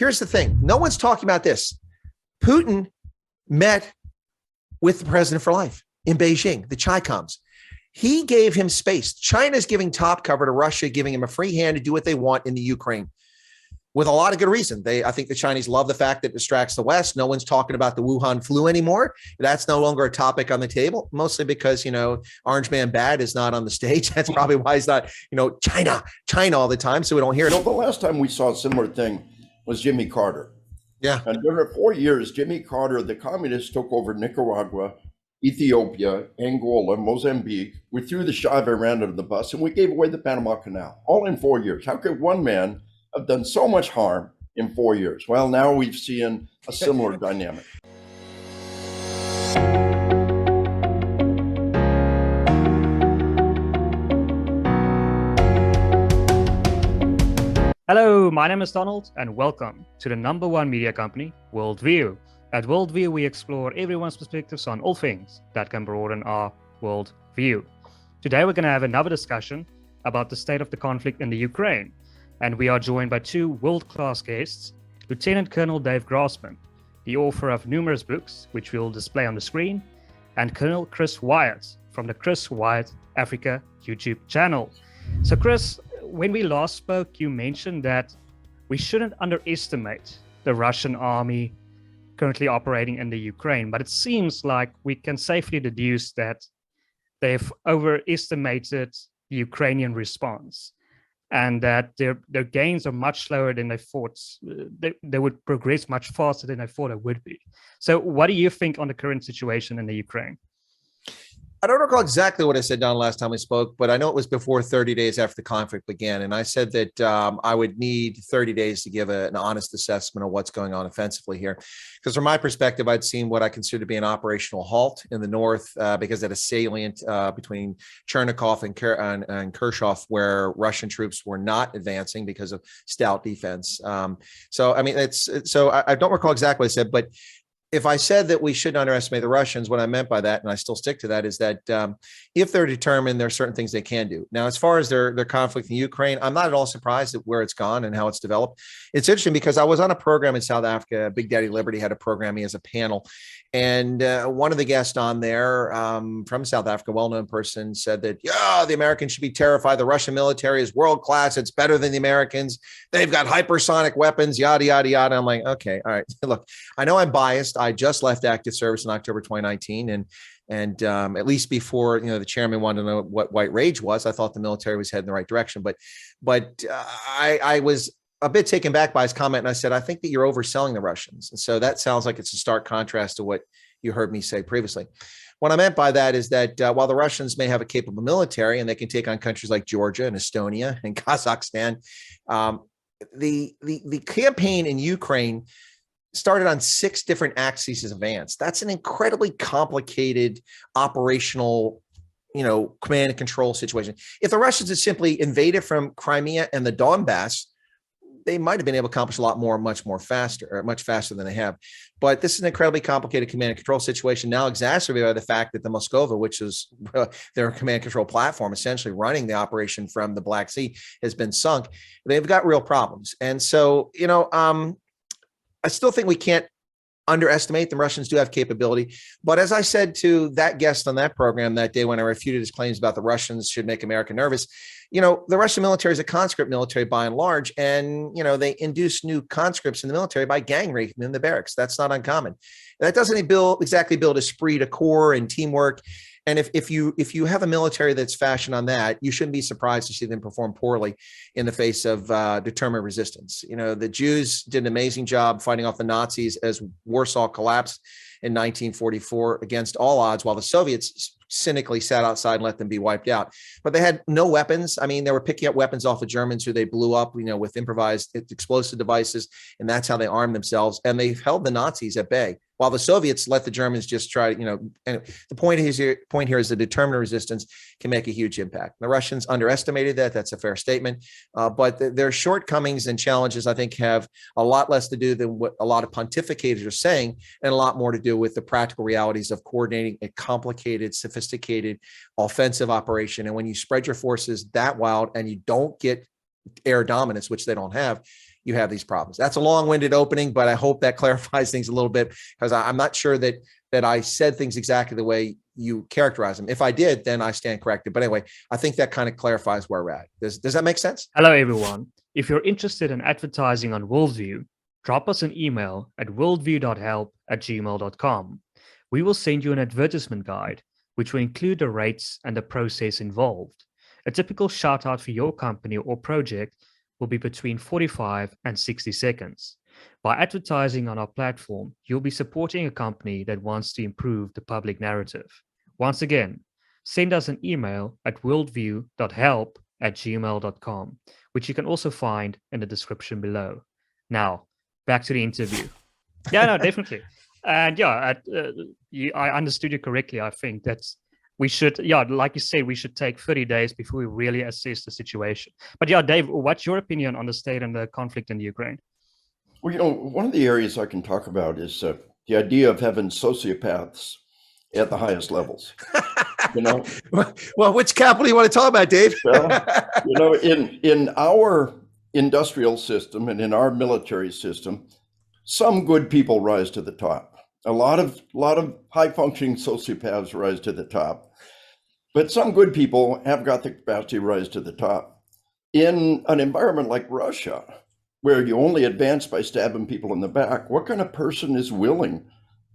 Here's the thing. No one's talking about this. Putin met with the president for life in Beijing, the Chicoms. He gave him space. China's giving top cover to Russia, giving him a free hand to do what they want in the Ukraine with a lot of good reason. I think the Chinese love the fact that it distracts the West. No one's talking about the Wuhan flu anymore. That's no longer a topic on the table, mostly because, Orange Man Bad is not on the stage. That's probably why he's not, China all the time. So we don't hear it. The last time we saw a similar thing was Jimmy Carter. Yeah. And during 4 years, Jimmy Carter, the communists took over Nicaragua, Ethiopia, Angola, Mozambique. We threw the Shah of Iran under the bus, and we gave away the Panama Canal, all in 4 years. How could one man have done so much harm in 4 years? Well, now we've seen a similar dynamic. Hello, my name is Donald, and welcome to the #1 media company, WorldView. At WorldView, we explore everyone's perspectives on all things that can broaden our worldview. Today, we're going to have another discussion about the state of the conflict in the Ukraine, and we are joined by two world-class guests, Lieutenant Colonel Dave Grossman, the author of numerous books, which we'll display on the screen, and Colonel Chris Wyatt from the Chris Wyatt Africa YouTube channel. So, Chris, when we last spoke, you mentioned that we shouldn't underestimate the Russian army currently operating in the Ukraine, but it seems like we can safely deduce that they've overestimated the Ukrainian response and that their gains are much slower than they thought. They would progress much faster than they thought it would be. So what do you think on the current situation in the Ukraine? I don't recall exactly what I said, Don, last time we spoke, but I know it was before 30 days after the conflict began. And I said that I would need 30 days to give an honest assessment of what's going on offensively here. Because from my perspective, I'd seen what I consider to be an operational halt in the north because at a salient between Chernikov and Kirshov, where Russian troops were not advancing because of stout defense. I don't recall exactly what I said, but if I said that we shouldn't underestimate the Russians, what I meant by that, and I still stick to that, is that if they're determined, there are certain things they can do. Now, as far as their conflict in Ukraine, I'm not at all surprised at where it's gone and how it's developed. It's interesting because I was on a program in South Africa. Big Daddy Liberty had a program. He has a panel. And one of the guests on there from South Africa, well-known person, said that, the Americans should be terrified. The Russian military is world-class. It's better than the Americans. They've got hypersonic weapons, yada, yada, yada. I'm like, okay, all right. Look, I know I'm biased. I just left active service in October 2019. And at least before, the chairman wanted to know what white rage was, I thought the military was heading in the right direction. But I was a bit taken back by his comment. And I said, I think that you're overselling the Russians. And so that sounds like it's a stark contrast to what you heard me say previously. What I meant by that is that while the Russians may have a capable military and they can take on countries like Georgia and Estonia and Kazakhstan, the campaign in Ukraine started on 6 different axes of advance. That's an incredibly complicated operational, command and control situation. If the Russians had simply invaded from Crimea and the Donbass, they might have been able to accomplish a lot more, much faster than they have. But this is an incredibly complicated command and control situation, now exacerbated by the fact that the Moskova, which is their command and control platform, essentially running the operation from the Black Sea, has been sunk. They've got real problems. And so, I still think we can't underestimate the Russians do have capability. But as I said to that guest on that program that day when I refuted his claims about the Russians should make America nervous, the Russian military is a conscript military by and large. And, they induce new conscripts in the military by gang raping in the barracks. That's not uncommon. That doesn't exactly build esprit de corps and teamwork. And if you have a military that's fashioned on that, you shouldn't be surprised to see them perform poorly in the face of determined resistance. The Jews did an amazing job fighting off the Nazis as Warsaw collapsed in 1944 against all odds, while the Soviets cynically sat outside and let them be wiped out. But they had no weapons. I mean, they were picking up weapons off the Germans who they blew up, with improvised explosive devices. And that's how they armed themselves. And they held the Nazis at bay, while the Soviets let the Germans just try, and the point here is the determined resistance can make a huge impact. The Russians underestimated that. That's a fair statement. But their shortcomings and challenges, I think, have a lot less to do than what a lot of pontificators are saying, and a lot more to do with the practical realities of coordinating a complicated, sophisticated offensive operation. And when you spread your forces that wild and you don't get air dominance, which they don't have, you have these problems. That's a long-winded opening, but I hope that clarifies things a little bit, because I'm not sure that I said things exactly the way you characterize them. If I did, then I stand corrected. But anyway, I think that kind of clarifies where we're at. Does that make sense? Hello, everyone. If you're interested in advertising on WorldView, drop us an email at worldview.help@gmail.com. We will send you an advertisement guide, which will include the rates and the process involved. A typical shout out for your company or project will be between 45 and 60 seconds. By advertising on our platform, you'll be supporting a company that wants to improve the public narrative. Once again, send us an email at worldview.help@gmail.com, which you can also find in the description below. Now, back to the interview. Yeah, no, definitely. And yeah, I understood you correctly. I think that's we should, yeah, like you say, we should take 30 days before we really assess the situation. But yeah, Dave, what's your opinion on the state and the conflict in the Ukraine? Well, one of the areas I can talk about is the idea of having sociopaths at the highest levels. Well, which capital do you want to talk about, Dave? Well, in our industrial system and in our military system, some good people rise to the top. A lot of high functioning sociopaths rise to the top, but some good people have got the capacity to rise to the top. In an environment like Russia, where you only advance by stabbing people in the back, what kind of person is willing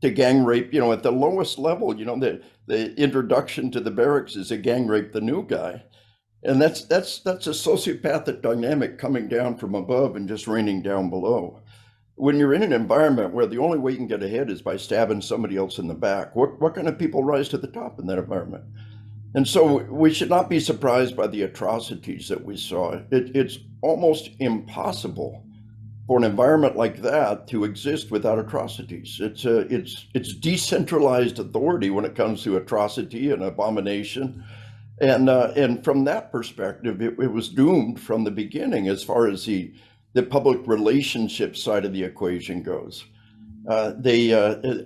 to gang rape, at the lowest level? The introduction to the barracks is a gang rape the new guy. And that's a sociopathic dynamic coming down from above and just raining down below. When you're in an environment where the only way you can get ahead is by stabbing somebody else in the back, what kind of people rise to the top in that environment? And so we should not be surprised by the atrocities that we saw. It's almost impossible for an environment like that to exist without atrocities. It's decentralized authority when it comes to atrocity and abomination. And from that perspective, it was doomed from the beginning as far as the public relationship side of the equation goes. They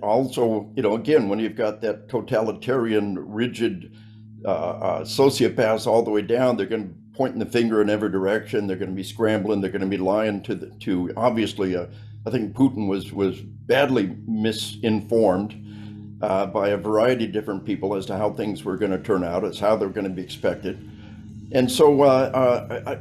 also, again, when you've got that totalitarian, rigid sociopaths all the way down, they're going to be pointing the finger in every direction. They're going to be scrambling. They're going to be lying to obviously, I think Putin was badly misinformed by a variety of different people as to how things were going to turn out, as how they're going to be expected. And so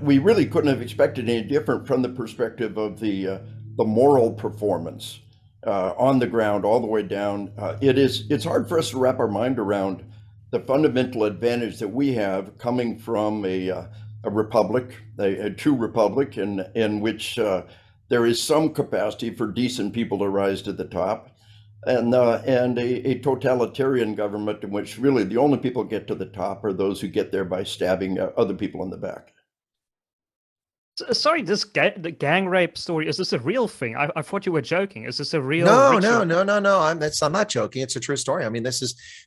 we really couldn't have expected any different from the perspective of the moral performance on the ground all the way down. It's hard for us to wrap our mind around the fundamental advantage that we have coming from a republic, a true republic, in which there is some capacity for decent people to rise to the top, and a totalitarian government in which really the only people who get to the top are those who get there by stabbing other people in the back. Sorry, the gang rape story, is this a real thing? I thought you were joking. Is this a real? No. I'm not joking. It's a true story. I mean, this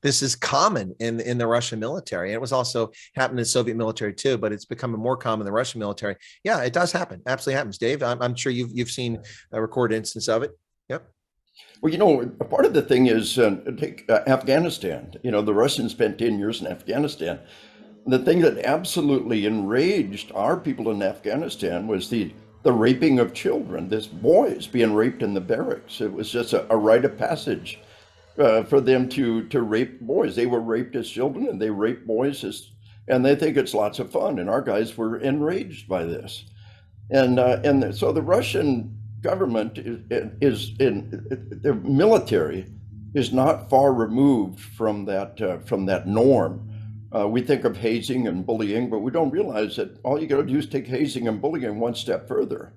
is common in the Russian military. And it was also happened in the Soviet military too, but it's becoming more common in the Russian military. Yeah, it does happen. Absolutely happens. Dave, I'm sure you've seen a recorded instance of it. Yep. Well, a part of the thing is take Afghanistan. The Russians spent 10 years in Afghanistan. The thing that absolutely enraged our people in Afghanistan was the raping of children. This boys being raped in the barracks. It was just a rite of passage for them to rape boys. They were raped as children, and they rape boys and they think it's lots of fun. And our guys were enraged by this. And so the Russian government the military is not far removed from that norm. We think of hazing and bullying, but we don't realize that all you got to do is take hazing and bullying one step further,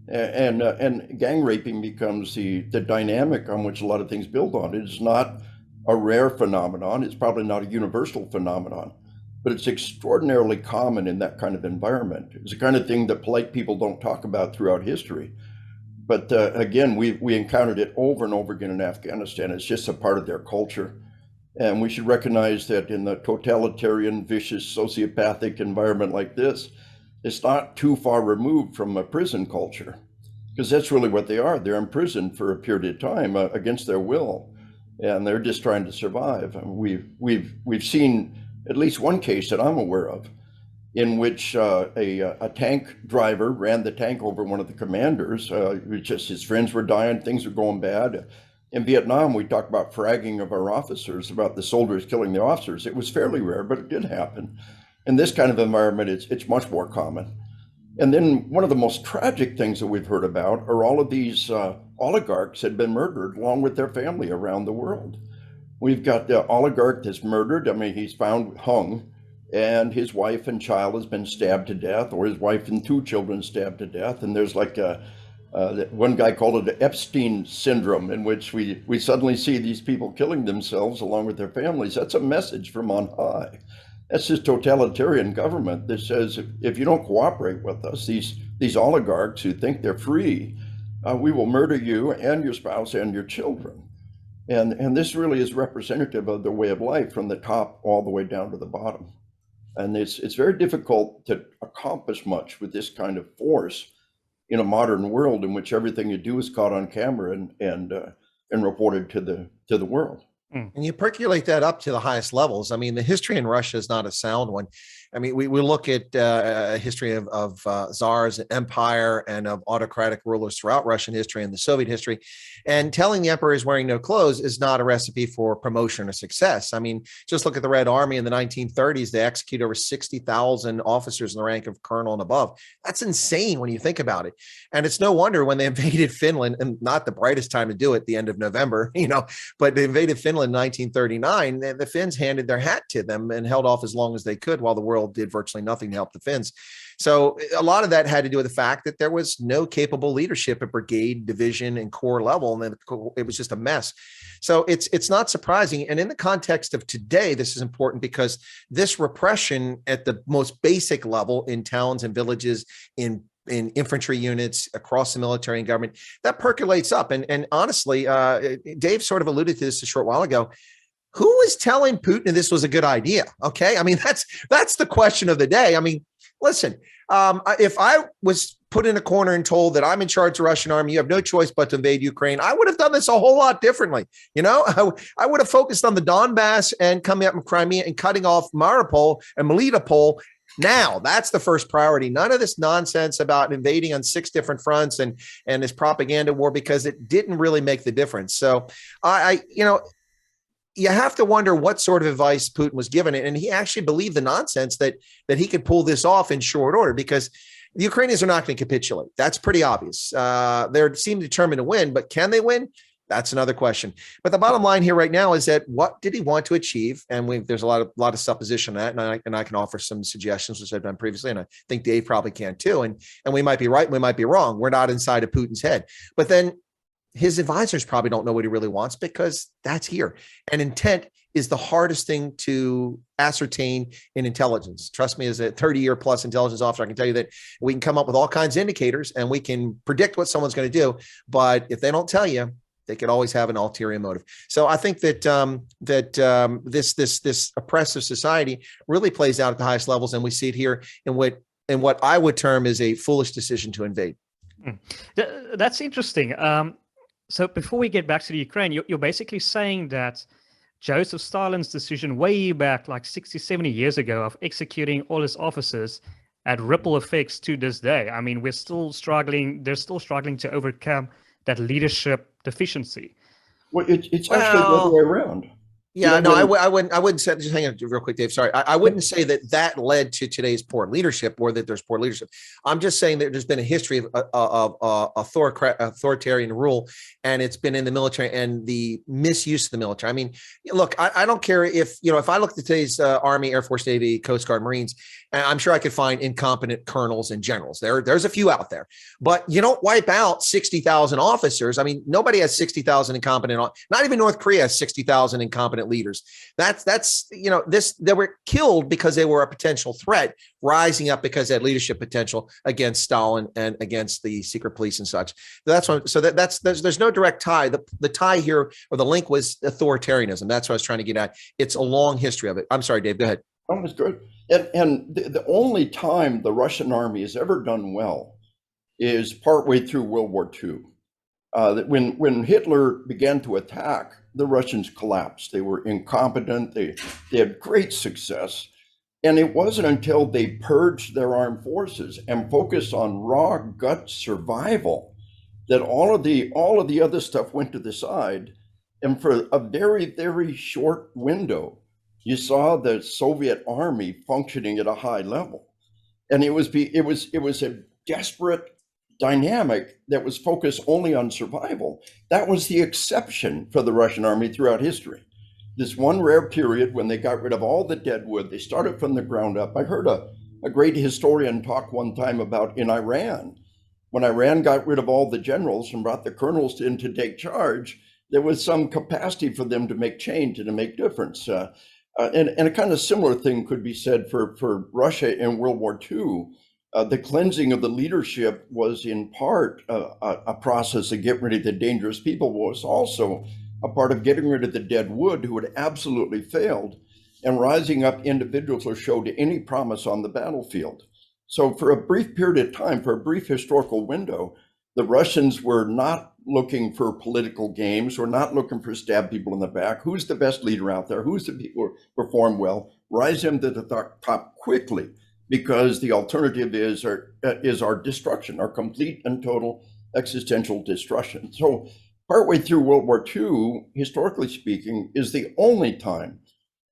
and gang raping becomes the dynamic on which a lot of things build on. It is not a rare phenomenon. It's probably not a universal phenomenon, but it's extraordinarily common in that kind of environment. It's the kind of thing that polite people don't talk about throughout history. But again, we encountered it over and over again in Afghanistan. It's just a part of their culture. And we should recognize that in the totalitarian, vicious, sociopathic environment like this, it's not too far removed from a prison culture, because that's really what they are. They're imprisoned for a period of time against their will, and they're just trying to survive. And we've seen at least one case that I'm aware of in which a tank driver ran the tank over one of the commanders. Just his friends were dying, things were going bad. In Vietnam, we talk about fragging of our officers, about the soldiers killing the officers. It was fairly rare, but it did happen. In this kind of environment, it's much more common. And then one of the most tragic things that we've heard about are all of these oligarchs had been murdered along with their family around the world. We've got the oligarch that's murdered. I mean, he's found hung, and his wife and child has been stabbed to death, or his wife and two children stabbed to death. And there's like one guy called it the Epstein syndrome, in which we suddenly see these people killing themselves along with their families. That's a message from on high. That's this totalitarian government that says, if you don't cooperate with us, these oligarchs who think they're free, we will murder you and your spouse and your children. And this really is representative of their way of life from the top all the way down to the bottom. And it's very difficult to accomplish much with this kind of force in a modern world in which everything you do is caught on camera and reported to the world. And you percolate that up to the highest levels. I mean, the history in Russia is not a sound one. I mean, we look at a history of czars and empire and of autocratic rulers throughout Russian history and the Soviet history. And telling the emperor is wearing no clothes is not a recipe for promotion or success. I mean, just look at the Red Army in the 1930s. They executed over 60,000 officers in the rank of colonel and above. That's insane when you think about it. And it's no wonder when they invaded Finland, and not the brightest time to do it, the end of November, but they invaded Finland in 1939. The Finns handed their hat to them and held off as long as they could while the world did virtually nothing to help the Finns. So a lot of that had to do with the fact that there was no capable leadership at brigade, division, and corps level, and then it was just a mess. So it's not surprising. And in the context of today, this is important because this repression at the most basic level in towns and villages, in infantry units across the military and government, that percolates up. And honestly, Dave sort of alluded to this a short while ago. Who was telling Putin this was a good idea? Okay. I mean, that's the question of the day. I mean, listen, if I was put in a corner and told that I'm in charge of the Russian army, you have no choice but to invade Ukraine, I would have done this a whole lot differently. I would have focused on the Donbass and coming up in Crimea and cutting off Mariupol and Melitopol. Now, that's the first priority. None of this nonsense about invading on 6 different fronts and this propaganda war, because it didn't really make the difference. So you have to wonder what sort of advice Putin was given. And he actually believed the nonsense that he could pull this off in short order, because the Ukrainians are not going to capitulate. That's pretty obvious. They seem determined to win, but can they win? That's another question. But the bottom line here right now is that what did he want to achieve? And there's a lot of supposition on that, and I can offer some suggestions, which I've done previously, and I think Dave probably can too. And we might be right, we might be wrong. We're not inside of Putin's head. But then his advisors probably don't know what he really wants, because that's here. And intent is the hardest thing to ascertain in intelligence. Trust me, as a 30-year plus intelligence officer, I can tell you that we can come up with all kinds of indicators and we can predict what someone's going to do. But if they don't tell you, they could always have an ulterior motive. So I think that this oppressive society really plays out at the highest levels, and we see it here in what I would term is a foolish decision to invade. That's interesting. So before we get back to the Ukraine, you're basically saying that Joseph Stalin's decision way back like 60, 70 years ago of executing all his officers had ripple effects to this day. I mean, they're still struggling to overcome that leadership deficiency. Well, it's actually the other way around. Yeah, no, I wouldn't say, just hang on real quick, Dave. Sorry. I wouldn't say that led to today's poor leadership, or that there's poor leadership. I'm just saying that there's been a history of authoritarian rule, and it's been in the military and the misuse of the military. I mean, look, I don't care if I looked at today's Army, Air Force, Navy, Coast Guard, Marines, I'm sure I could find incompetent colonels and generals. There's a few out there, but you don't wipe out 60,000 officers. I mean, nobody has 60,000 incompetent, not even North Korea has 60,000 incompetent leaders. They were killed because they were a potential threat, rising up because they had leadership potential against Stalin and against the secret police and such. There's no direct tie. The tie here, or the link, was authoritarianism. That's what I was trying to get at. It's a long history of it. I'm sorry, Dave, go ahead. Oh, that's good. And the only time the Russian army has ever done well is partway through World War II. When Hitler began to attack, the Russians collapsed. They were incompetent. They had great success. And it wasn't until they purged their armed forces and focused on raw gut survival that all of the other stuff went to the side. And for a very, very short window, you saw the Soviet army functioning at a high level. And it was a desperate dynamic that was focused only on survival. That was the exception for the Russian army throughout history. This one rare period when they got rid of all the dead wood, they started from the ground up. I heard a great historian talk one time about in Iran. When Iran got rid of all the generals and brought the colonels in to take charge, there was some capacity for them to make change and to make difference. And a kind of similar thing could be said for Russia in World War II. The cleansing of the leadership was in part a process to get rid of the dangerous people, was also a part of getting rid of the dead wood who had absolutely failed and rising up individuals who showed any promise on the battlefield. So for a brief period of time, for a brief historical window, the Russians were not looking for political games, or not looking for stab people in the back. Who's the best leader out there? Who's the people who perform well? Rise them to the top quickly, because the alternative is our destruction, our complete and total existential destruction. So partway through World War II, historically speaking, is the only time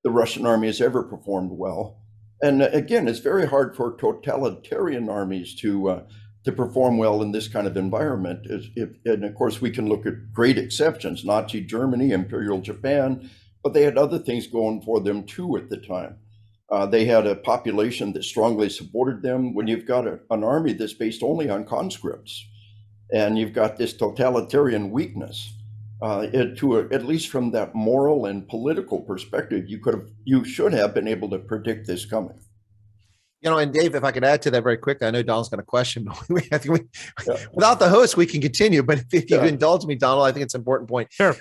the Russian army has ever performed well. And again, it's very hard for totalitarian armies to perform well in this kind of environment. And of course, we can look at great exceptions, Nazi Germany, Imperial Japan, but they had other things going for them too at the time. They had a population that strongly supported them. When you've got an army that's based only on conscripts, and you've got this totalitarian weakness, at least from that moral and political perspective, you should have been able to predict this coming. And Dave, if I could add to that very quickly, I know Donald's got a question, but without the host, we can continue. But if you indulge me, Donald, I think it's an important point. Sure.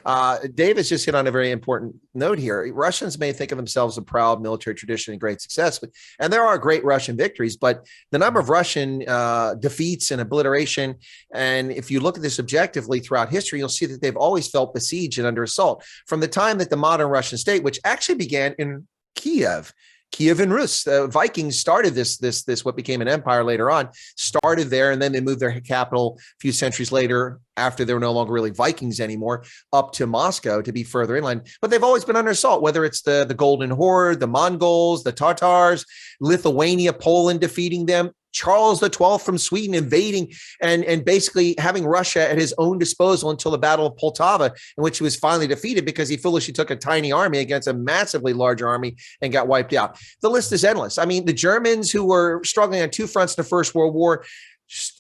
Dave has just hit on a very important note here. Russians may think of themselves a proud military tradition and great success, and there are great Russian victories, but the number of Russian defeats and obliteration, and if you look at this objectively throughout history, you'll see that they've always felt besieged and under assault. From the time that the modern Russian state, which actually began in Kiev and Rus. The Vikings started this what became an empire later on, started there, and then they moved their capital a few centuries later, after they were no longer really Vikings anymore, up to Moscow to be further inland. But they've always been under assault, whether it's the Golden Horde, the Mongols, the Tatars, Lithuania, Poland defeating them, Charles XII from Sweden invading and basically having Russia at his own disposal until the Battle of Poltava, in which he was finally defeated because he foolishly took a tiny army against a massively larger army and got wiped out. The list is endless. I mean, the Germans, who were struggling on two fronts in the First World War,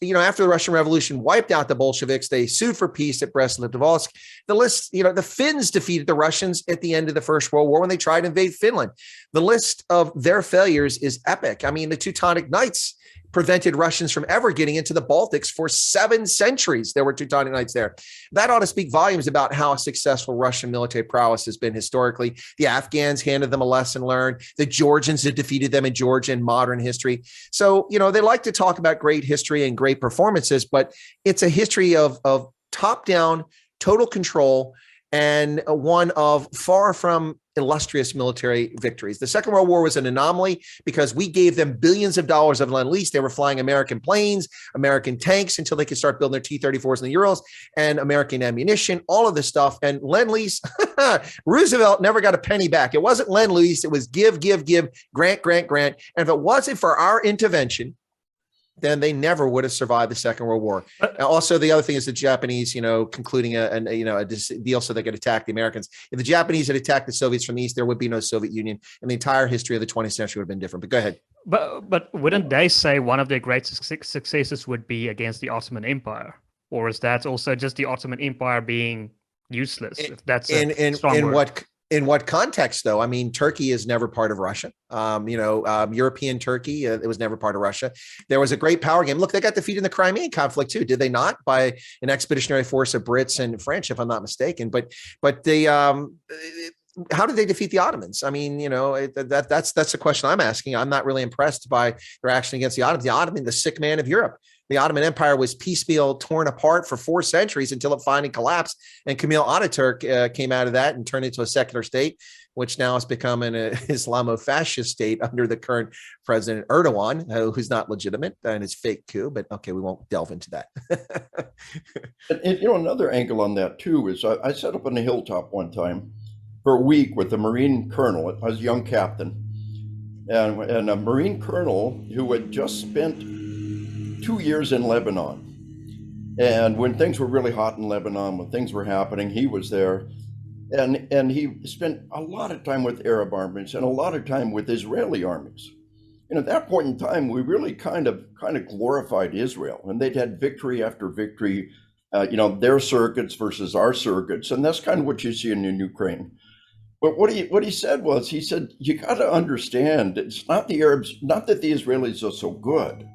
after the Russian Revolution wiped out the Bolsheviks, they sued for peace at Brest-Litovsk. The list, the Finns defeated the Russians at the end of the First World War when they tried to invade Finland. The list of their failures is epic. I mean, the Teutonic Knights prevented Russians from ever getting into the Baltics for 7 centuries. There were Teutonic Knights there. That ought to speak volumes about how successful Russian military prowess has been historically. The Afghans handed them a lesson learned. The Georgians had defeated them in Georgia in modern history. So, they like to talk about great history and great performances, but it's a history of top-down, total control, and one of far from illustrious military victories. The Second World War was an anomaly because we gave them billions of dollars of Lend-Lease. They were flying American planes, American tanks until they could start building their T-34s and the Urals, and American ammunition, all of this stuff. And Lend-Lease, Roosevelt never got a penny back. It wasn't Lend-Lease. It was give, grant. And if it wasn't for our intervention, then they never would have survived the Second World War. Also, the other thing is the Japanese, concluding a deal so they could attack the Americans. If the Japanese had attacked the Soviets from the East, there would be no Soviet Union, and the entire history of the 20th century would have been different. But go ahead. But wouldn't they say one of their great successes would be against the Ottoman Empire? Or is that also just the Ottoman Empire being useless? If that's a strong word. In what context, though? I mean, Turkey is never part of Russia. European Turkey, it was never part of Russia. There was a great power game. Look, they got defeated in the Crimean conflict too, did they not? By an expeditionary force of Brits and French, if I'm not mistaken. But they, how did they defeat the Ottomans? I mean, that's the question I'm asking. I'm not really impressed by their action against the Ottomans. The Ottoman, the sick man of Europe. The Ottoman Empire was piecemeal torn apart for 4 centuries until it finally collapsed. And Kemal Ataturk came out of that and turned into a secular state which now has become an Islamo-fascist state under the current President Erdogan, who's not legitimate and it's fake coup. But okay, we won't delve into that. And another angle on that too is I set up on the hilltop one time for a week with a Marine colonel. I was a young captain, and a Marine colonel who had just spent 2 years in Lebanon. And when things were really hot in Lebanon, when things were happening, he was there. And he spent a lot of time with Arab armies and a lot of time with Israeli armies. And at that point in time, we really kind of glorified Israel, and they'd had victory after victory, their surrogates versus our surrogates. And that's kind of what you see in Ukraine. But what he said was, he said, you got to understand, it's not the Arabs, not that the Israelis are so good,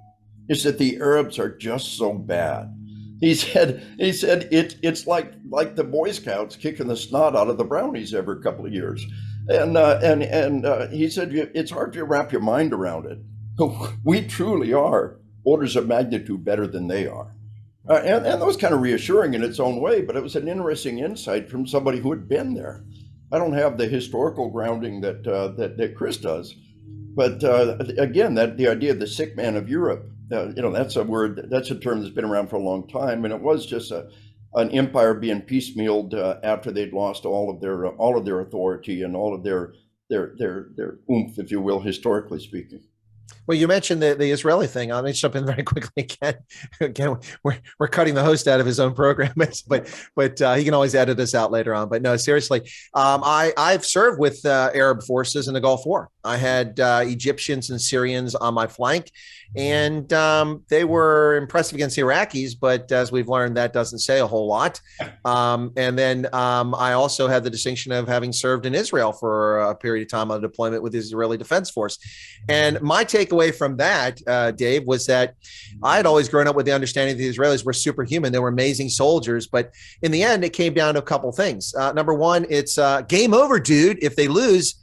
it's that the Arabs are just so bad. He said it's like the Boy Scouts kicking the snot out of the brownies every couple of years. And he said, it's hard to wrap your mind around it. We truly are orders of magnitude better than they are. And that was kind of reassuring in its own way, but it was an interesting insight from somebody who had been there. I don't have the historical grounding that Chris does, but again, that the idea of the sick man of Europe, that's a word, that's a term that's been around for a long time, and it was just an empire being piecemealed after they'd lost all of their authority and all of their oomph, if you will, historically speaking. Well, you mentioned the Israeli thing. Let me jump in very quickly again. We're cutting the host out of his own program, but he can always edit us out later on. But no, seriously, I've served with Arab forces in the Gulf War. I had Egyptians and Syrians on my flank, and they were impressive against the Iraqis. But as we've learned, that doesn't say a whole lot. And then I also had the distinction of having served in Israel for a period of time on deployment with the Israeli Defense Force. And my takeaway from that, Dave, was that I had always grown up with the understanding that the Israelis were superhuman. They were amazing soldiers. But in the end, it came down to a couple things. Number one, it's game over, dude. If they lose,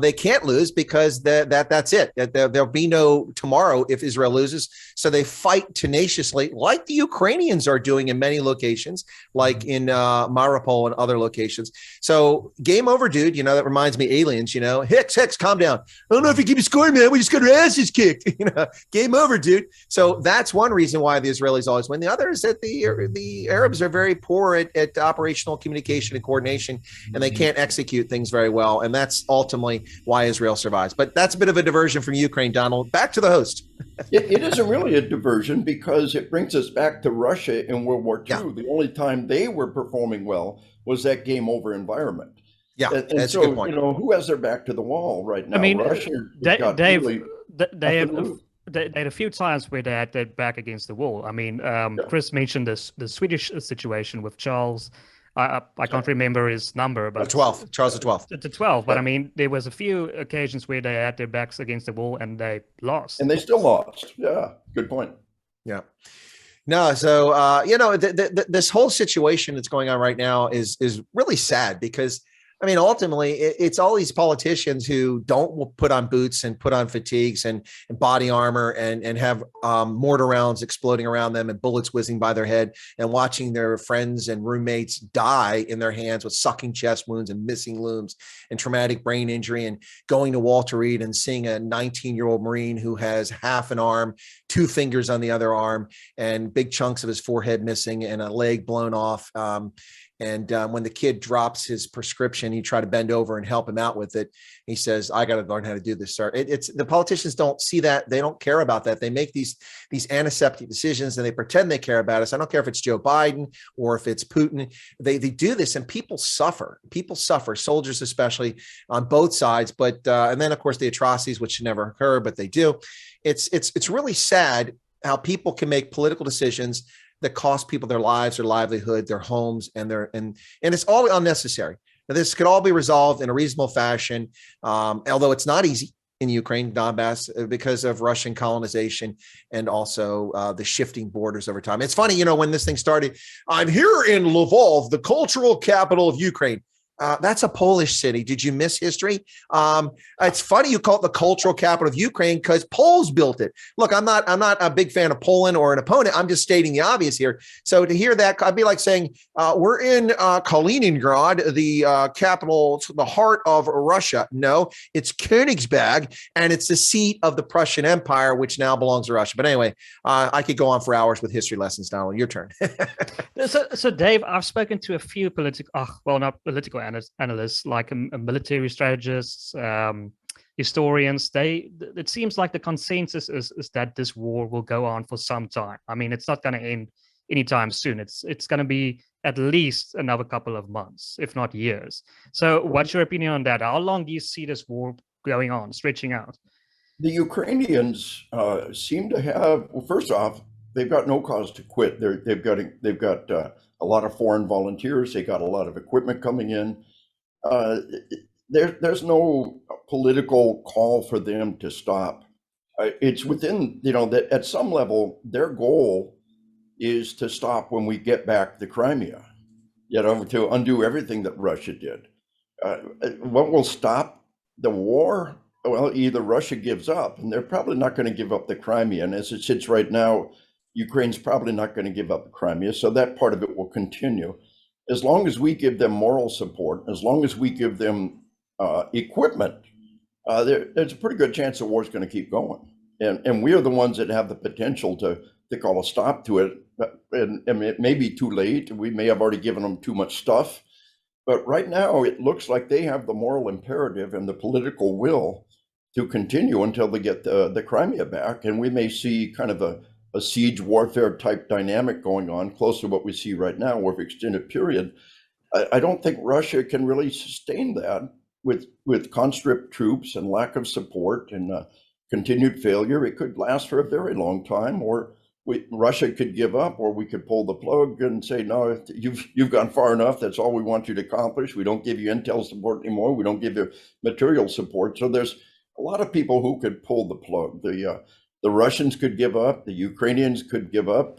they can't lose because that's it. There'll be no tomorrow if Israel loses. So they fight tenaciously, like the Ukrainians are doing in many locations, like in Mariupol and other locations. So game over, dude. That reminds me, aliens. Hicks, calm down. I don't know if you keep scoring, man. We just got our asses kicked. Game over, dude. So that's one reason why the Israelis always win. The other is that the Arabs are very poor at operational communication and coordination, and they can't execute things very well. And that's ultimately why Israel survives. But that's a bit of a diversion from Ukraine, Donald. Back to the host. It isn't really a diversion because it brings us back to Russia in World War II. Yeah. The only time they were performing well was that game over environment. Yeah, and that's so, a good point. Who has their back to the wall right now? I mean, Russia Dave, they had a few times where they had their back against the wall. I mean, Chris mentioned the Swedish situation with Charles. I can't remember his number, but 12. Charles the 12th. To 12. But I mean, there was a few occasions where they had their backs against the wall and they lost. And they still lost. Yeah, good point. Yeah. No, so this whole situation that's going on right now is really sad because ultimately it's all these politicians who don't put on boots and put on fatigues and body armor and have mortar rounds exploding around them and bullets whizzing by their head and watching their friends and roommates die in their hands with sucking chest wounds and missing limbs and traumatic brain injury, and going to Walter Reed and seeing a 19-year-old Marine who has half an arm, 2 fingers on the other arm, and big chunks of his forehead missing and a leg blown off. And when the kid drops his prescription, you try to bend over and help him out with it. He says, I got to learn how to do this, sir. It's the politicians don't see that. They don't care about that. They make these antiseptic decisions and they pretend they care about us. I don't care if it's Joe Biden or if it's Putin. They do this and people suffer. Soldiers especially on both sides. But and then, of course, the atrocities, which should never occur, but they do. It's really sad how people can make political decisions that cost people their lives, their livelihood, their homes, and it's all unnecessary. Now, this could all be resolved in a reasonable fashion, although it's not easy in Ukraine, Donbass, because of Russian colonization and also the shifting borders over time. It's funny, when this thing started, I'm here in Lvov, the cultural capital of Ukraine. That's a Polish city. Did you miss history? It's funny you call it the cultural capital of Ukraine because Poles built it. Look, I'm not a big fan of Poland or an opponent. I'm just stating the obvious here. So to hear that, I'd be like saying we're in Kaliningrad, the capital, the heart of Russia. No, it's Königsberg, and it's the seat of the Prussian Empire, which now belongs to Russia. But anyway, I could go on for hours with history lessons, Donald. Your turn. So Dave, I've spoken to a few not political analysts, like military strategists, historians. It seems like the consensus is that this war will go on for some time. I mean, it's not going to end anytime soon. It's going to be at least another couple of months, if not years. So what's your opinion on that? How long do you see this war going on, stretching out? The Ukrainians seem to have, well, first off, they've got no cause to quit. They've got a lot of foreign volunteers. They got a lot of equipment coming in. There's no political call for them to stop. It's within, that at some level, their goal is to stop when we get back the Crimea, to undo everything that Russia did. What will stop the war? Well, either Russia gives up, and they're probably not going to give up the Crimea. And as it sits right now, Ukraine's probably not going to give up the Crimea, so that part of it will continue. As long as we give them moral support, as long as we give them equipment, there's a pretty good chance the war's going to keep going. And we are the ones that have the potential to call a stop to it. And it may be too late. We may have already given them too much stuff. But right now, it looks like they have the moral imperative and the political will to continue until they get the Crimea back. And we may see kind of a siege warfare type dynamic going on, close to what we see right now over an extended period. I don't think Russia can really sustain that with conscript troops and lack of support and continued failure. It could last for a very long time, or Russia could give up, or we could pull the plug and say, no, you've gone far enough. That's all we want you to accomplish. We don't give you intel support anymore. We don't give you material support. So there's a lot of people who could pull the plug. The Russians could give up. The Ukrainians could give up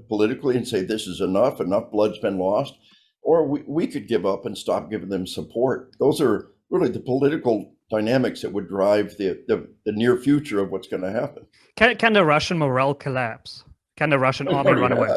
politically and say, this is enough blood's been lost. Or we could give up and stop giving them support. Those are really the political dynamics that would drive the near future of what's going to happen. Can the Russian morale collapse? Can the Russian army run away?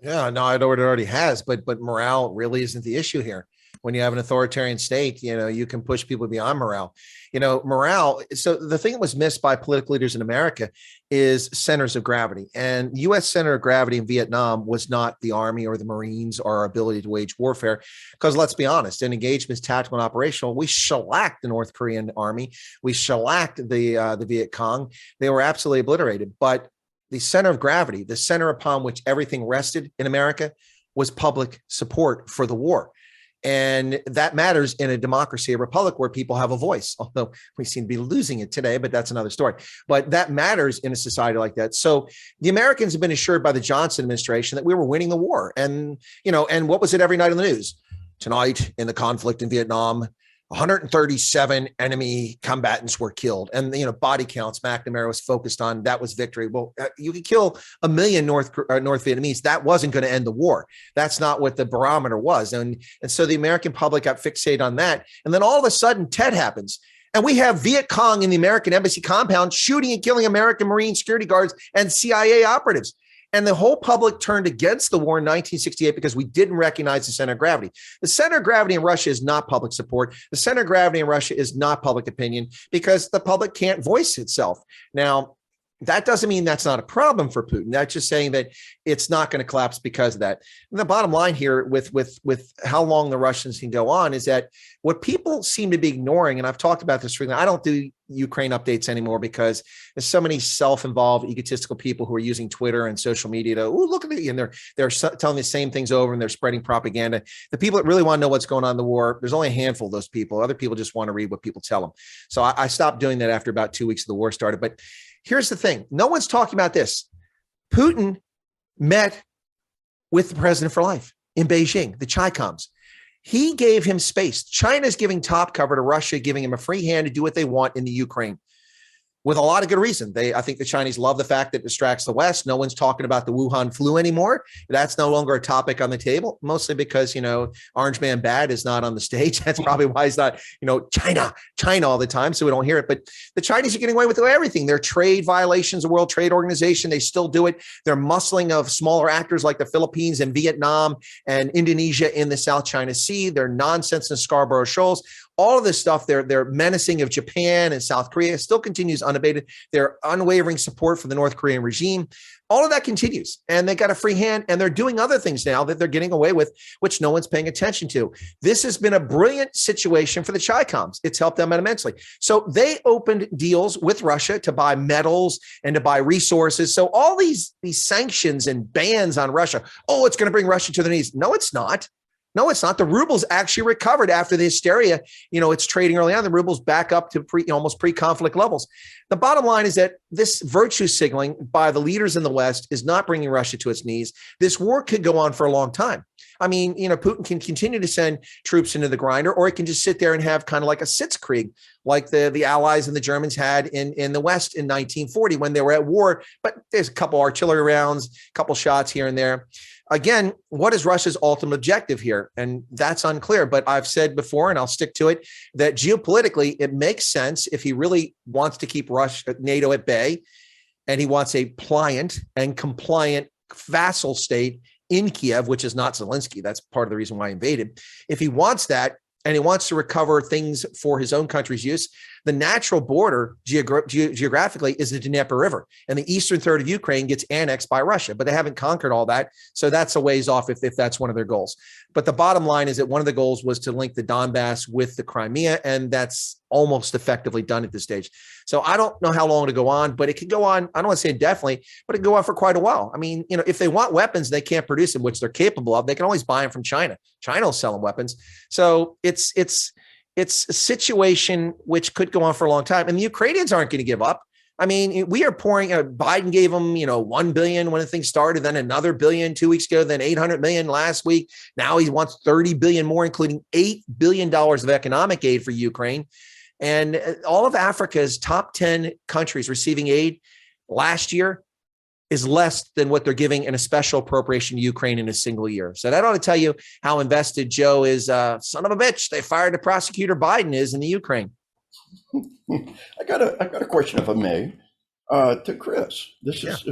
Yeah, no, I know it already has, but morale really isn't the issue here. When you have an authoritarian state, you can push people beyond morale. Morale. So the thing that was missed by political leaders in America is centers of gravity. And U.S. center of gravity in Vietnam was not the Army or the Marines or our ability to wage warfare. Because let's be honest, in engagements, tactical and operational, we shellacked the North Korean army. We shellacked the Viet Cong. They were absolutely obliterated. But the center of gravity, the center upon which everything rested in America, was public support for the war. And that matters in a democracy, a republic where people have a voice, although we seem to be losing it today, but that's another story. But that matters in a society like that. So the Americans have been assured by the Johnson administration that we were winning the war. And, and what was it every night in the news? Tonight in the conflict in Vietnam, 137 enemy combatants were killed. And, body counts McNamara was focused on, that was victory. Well, you could kill 1 million North Vietnamese. That wasn't going to end the war. That's not what the barometer was. And so the American public got fixated on that. And then all of a sudden, Tet happens. And we have Viet Cong in the American embassy compound shooting and killing American Marine security guards and CIA operatives. And the whole public turned against the war in 1968 because we didn't recognize the center of gravity. The center of gravity in Russia is not public support. The center of gravity in Russia is not public opinion because the public can't voice itself. Now, that doesn't mean that's not a problem for Putin. That's just saying that it's not going to collapse because of that. And the bottom line here with how long the Russians can go on is that what people seem to be ignoring, and I've talked about this frequently, I don't do Ukraine updates anymore because there's so many self-involved, egotistical people who are using Twitter and social media to, look at it, and they're telling the same things over and they're spreading propaganda. The people that really want to know what's going on in the war, there's only a handful of those people. Other people just want to read what people tell them. So I stopped doing that after about 2 weeks of the war started. But here's the thing. No one's talking about this. Putin met with the president for life in Beijing, the Chi-Coms. He gave him space. China's giving top cover to Russia, giving him a free hand to do what they want in the Ukraine. with a lot of good reason. I think the Chinese love the fact that it distracts the West. No one's talking about the Wuhan flu anymore. That's no longer a topic on the table, mostly because, Orange Man Bad is not on the stage. That's probably why he's not, China all the time. So we don't hear it. But the Chinese are getting away with everything. Their trade violations, the World Trade Organization, they still do it. They're muscling of smaller actors like the Philippines and Vietnam and Indonesia in the South China Sea. Their nonsense in Scarborough Shoals. All of this stuff, their menacing of Japan and South Korea still continues unabated. Their unwavering support for the North Korean regime, all of that continues. And they got a free hand, and they're doing other things now that they're getting away with, which no one's paying attention to. This has been a brilliant situation for the Chi-Coms. It's helped them immensely. So they opened deals with Russia to buy metals and to buy resources. So all these sanctions and bans on Russia, it's going to bring Russia to their knees. No, it's not. No, it's not. The ruble's actually recovered after the hysteria. It's trading early on. The ruble's back up to almost pre-conflict levels. The bottom line is that this virtue signaling by the leaders in the West is not bringing Russia to its knees. This war could go on for a long time. I mean, Putin can continue to send troops into the grinder, or it can just sit there and have kind of like a Sitzkrieg, like the Allies and the Germans had in the West in 1940 when they were at war. But there's a couple artillery rounds, a couple shots here and there. Again, what is Russia's ultimate objective here? And that's unclear. But I've said before, and I'll stick to it, that geopolitically, it makes sense if he really wants to keep NATO at bay, and he wants a pliant and compliant vassal state in Kiev, which is not Zelensky. That's part of the reason why he invaded. If he wants that, and he wants to recover things for his own country's use, the natural border geographically is the Dnieper River, and the eastern third of Ukraine gets annexed by Russia, but they haven't conquered all that. So that's a ways off if that's one of their goals. But the bottom line is that one of the goals was to link the Donbass with the Crimea, and that's almost effectively done at this stage. So I don't know how long to go on, but it could go on. I don't want to say indefinitely, but it could go on for quite a while. I mean, if they want weapons, they can't produce them, which they're capable of. They can always buy them from China. China will sell them weapons. So it's a situation which could go on for a long time. And the Ukrainians aren't going to give up. I mean, we are pouring, Biden gave them, $1 billion when the thing started, then another $1 billion 2 weeks ago, then $800 million last week. Now he wants $30 billion more, including $8 billion of economic aid for Ukraine. And all of Africa's top 10 countries receiving aid last year is less than what they're giving in a special appropriation to Ukraine in a single year. So that ought to tell you how invested Joe is. Son of a bitch, they fired the prosecutor Biden is in the Ukraine. I got a question, if I may, to Chris. This is,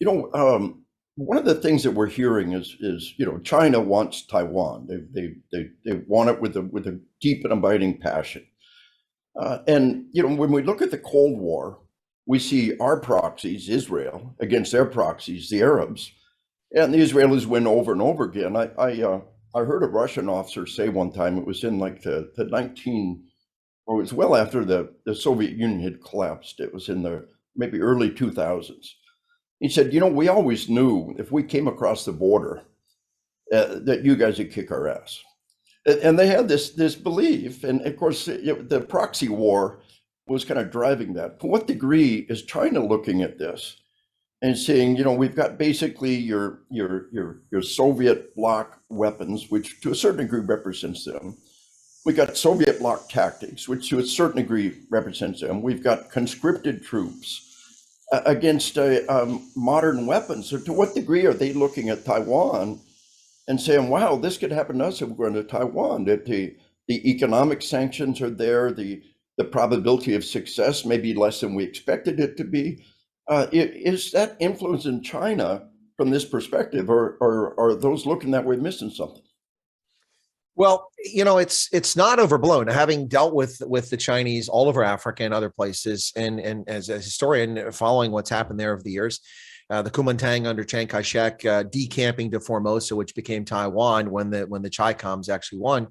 one of the things that we're hearing is China wants Taiwan. They want it with a deep and abiding passion. And when we look at the Cold War, we see our proxies, Israel, against their proxies, the Arabs, and the Israelis win over and over again. I heard a Russian officer say one time, it was in like it was well after the Soviet Union had collapsed. It was in the maybe early 2000s. He said, we always knew if we came across the border that you guys would kick our ass. And they had this belief. And of course, the proxy war was kind of driving that. To what degree is China looking at this and saying, we've got basically your Soviet bloc weapons, which to a certain degree represents them. We got Soviet bloc tactics, which to a certain degree represents them. We've got conscripted troops against modern weapons. So to what degree are they looking at Taiwan and saying, wow, this could happen to us if we're going to Taiwan, that the economic sanctions are there, the probability of success may be less than we expected it to be. Is that influence in China from this perspective, or are those looking that way missing something? Well, it's not overblown. Having dealt with the Chinese all over Africa and other places, and as a historian following what's happened there over the years, the Kuomintang under Chiang Kai-shek decamping to Formosa, which became Taiwan when the Chi-Coms actually won.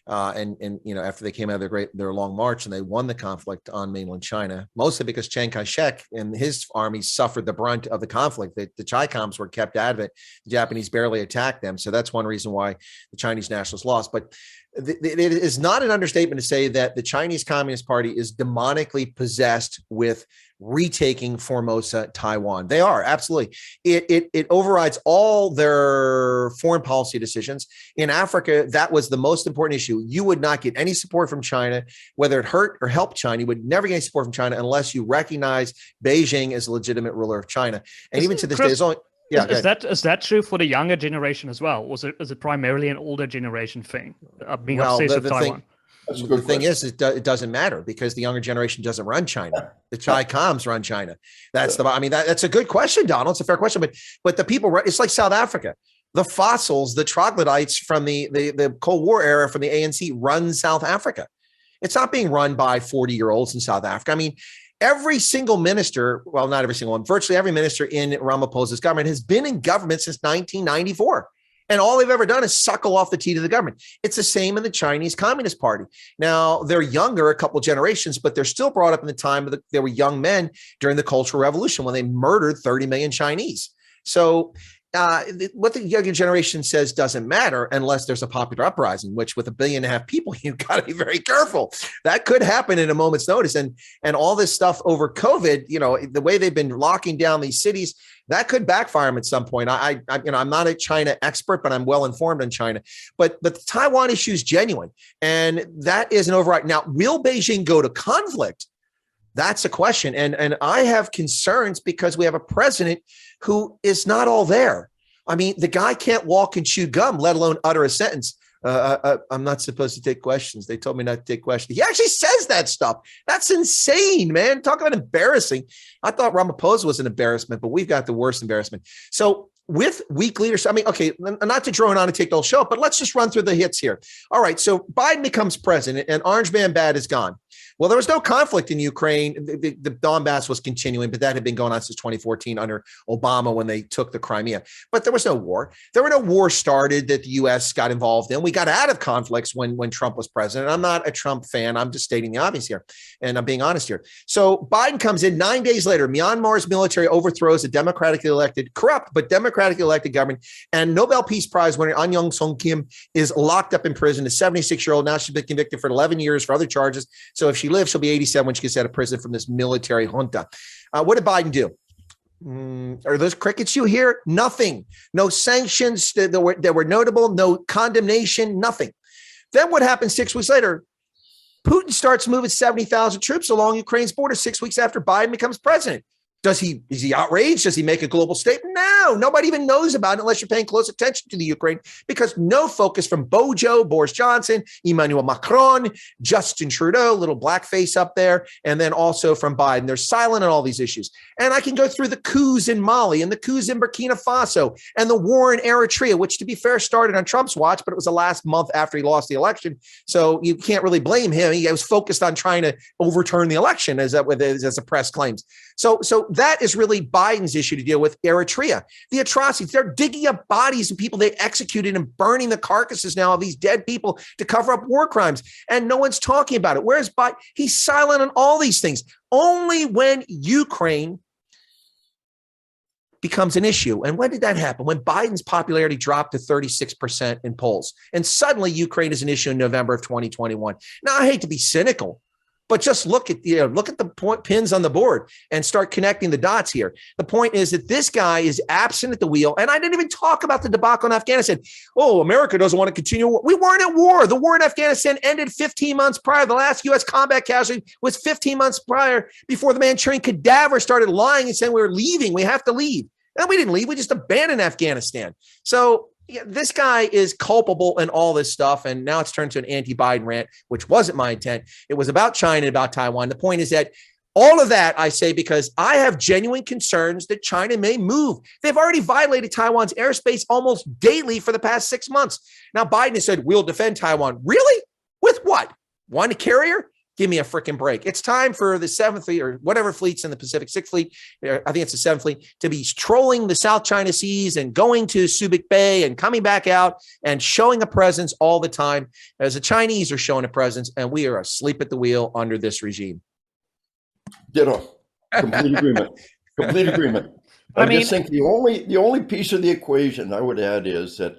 And after they came out of their long march and they won the conflict on mainland China, mostly because Chiang Kai-shek and his army suffered the brunt of the conflict. The Chi-Coms were kept out of it. The Japanese barely attacked them. So that's one reason why the Chinese nationalists lost. But it is not an understatement to say that the Chinese Communist Party is demonically possessed with retaking Formosa, Taiwan. They are, absolutely. It overrides all their foreign policy decisions. In Africa, that was the most important issue. You would not get any support from China, whether it hurt or helped China. You would never get any support from China unless you recognize Beijing as a legitimate ruler of China. And even to this day, there's only is that true for the younger generation as well? Is it primarily an older generation thing? Being obsessed with Taiwan. The thing is, it doesn't matter because the younger generation doesn't run China. The Chi Coms run China. That's that's a good question, Donald. It's a fair question, but the people, it's like South Africa. The fossils, the troglodytes from the Cold War era from the ANC run South Africa. It's not being run by 40-year-olds in South Africa. I mean, every single minister, well, not every single one, virtually every minister in Ramaphosa's government has been in government since 1994. And all they've ever done is suckle off the teat of the government. It's the same in the Chinese Communist Party. Now, they're younger, a couple generations, but they're still brought up in the time of they were young men during the Cultural Revolution when they murdered 30 million Chinese. So what the younger generation says doesn't matter unless there's a popular uprising, which with 1.5 billion people, you've got to be very careful. That could happen in a moment's notice. And all this stuff over COVID, the way they've been locking down these cities, that could backfire them at some point. I'm not a China expert, but I'm well informed on China. But the Taiwan issue is genuine, and that is an override. Now, will Beijing go to conflict? That's a question. And I have concerns because we have a president who is not all there. I mean, the guy can't walk and chew gum, let alone utter a sentence. I'm not supposed to take questions. They told me not to take questions. He actually says that stuff. That's insane, man. Talk about embarrassing. I thought Ramaphosa was an embarrassment, but we've got the worst embarrassment. So with weak leadership, I mean, okay, not to drone on and take the whole show, but let's just run through the hits here. All right, so Biden becomes president and Orange Man Bad is gone. Well, there was no conflict in Ukraine. The Donbass was continuing, but that had been going on since 2014 under Obama when they took the Crimea. But there was no war. There were no wars started that the U.S. got involved in. We got out of conflicts when Trump was president. I'm not a Trump fan. I'm just stating the obvious here, and I'm being honest here. So Biden comes in 9 days later. Myanmar's military overthrows a democratically elected, corrupt, but democratically elected government. And Nobel Peace Prize winner An Jung Song Kim is locked up in prison. A 76-year-old. Now she's been convicted for 11 years for other charges. So if she lives, she'll be 87 when she gets out of prison from this military junta. What did Biden do? Are those crickets you hear? Nothing. No sanctions that were notable. No condemnation. Nothing. Then what happened 6 weeks later? Putin starts moving 70,000 troops along Ukraine's border 6 weeks after Biden becomes president. Is he outraged? Does he make a global statement? No, nobody even knows about it unless you're paying close attention to the Ukraine, because no focus from Bojo, Boris Johnson, Emmanuel Macron, Justin Trudeau, little blackface up there, and then also from Biden. They're silent on all these issues. And I can go through the coups in Mali and the coups in Burkina Faso and the war in Eritrea, which to be fair started on Trump's watch, but it was the last month after he lost the election. So you can't really blame him. He was focused on trying to overturn the election as the press claims. So that is really Biden's issue to deal with. Eritrea, the atrocities. They're digging up bodies of people they executed and burning the carcasses now of these dead people to cover up war crimes. And no one's talking about it. Whereas Biden, he's silent on all these things. Only when Ukraine becomes an issue. And when did that happen? When Biden's popularity dropped to 36% in polls. And suddenly Ukraine is an issue in November of 2021. Now, I hate to be cynical, but just look at the pins on the board and start connecting the dots here. The point is that this guy is absent at the wheel. And I didn't even talk about the debacle in Afghanistan. Oh, America doesn't want to continue war. We weren't at war. The war in Afghanistan ended 15 months prior. The last U.S. combat casualty was 15 months prior, before the Manchurian cadaver started lying and saying we were leaving. We have to leave. And we didn't leave. We just abandoned Afghanistan. So this guy is culpable in all this stuff, and now it's turned to an anti-Biden rant, which wasn't my intent. It was about China and about Taiwan. The point is that all of that I say because I have genuine concerns that China may move. They've already violated Taiwan's airspace almost daily for the past 6 months. Now Biden has said, we'll defend Taiwan. Really? With what? One carrier? Give me a freaking break. It's time for the 7th Fleet or whatever fleet's in the Pacific, 6th Fleet, I think it's the 7th Fleet, to be trolling the South China Seas and going to Subic Bay and coming back out and showing a presence all the time, as the Chinese are showing a presence, and we are asleep at the wheel under this regime. Ditto. Complete agreement. Complete agreement. I just think the only piece of the equation I would add is that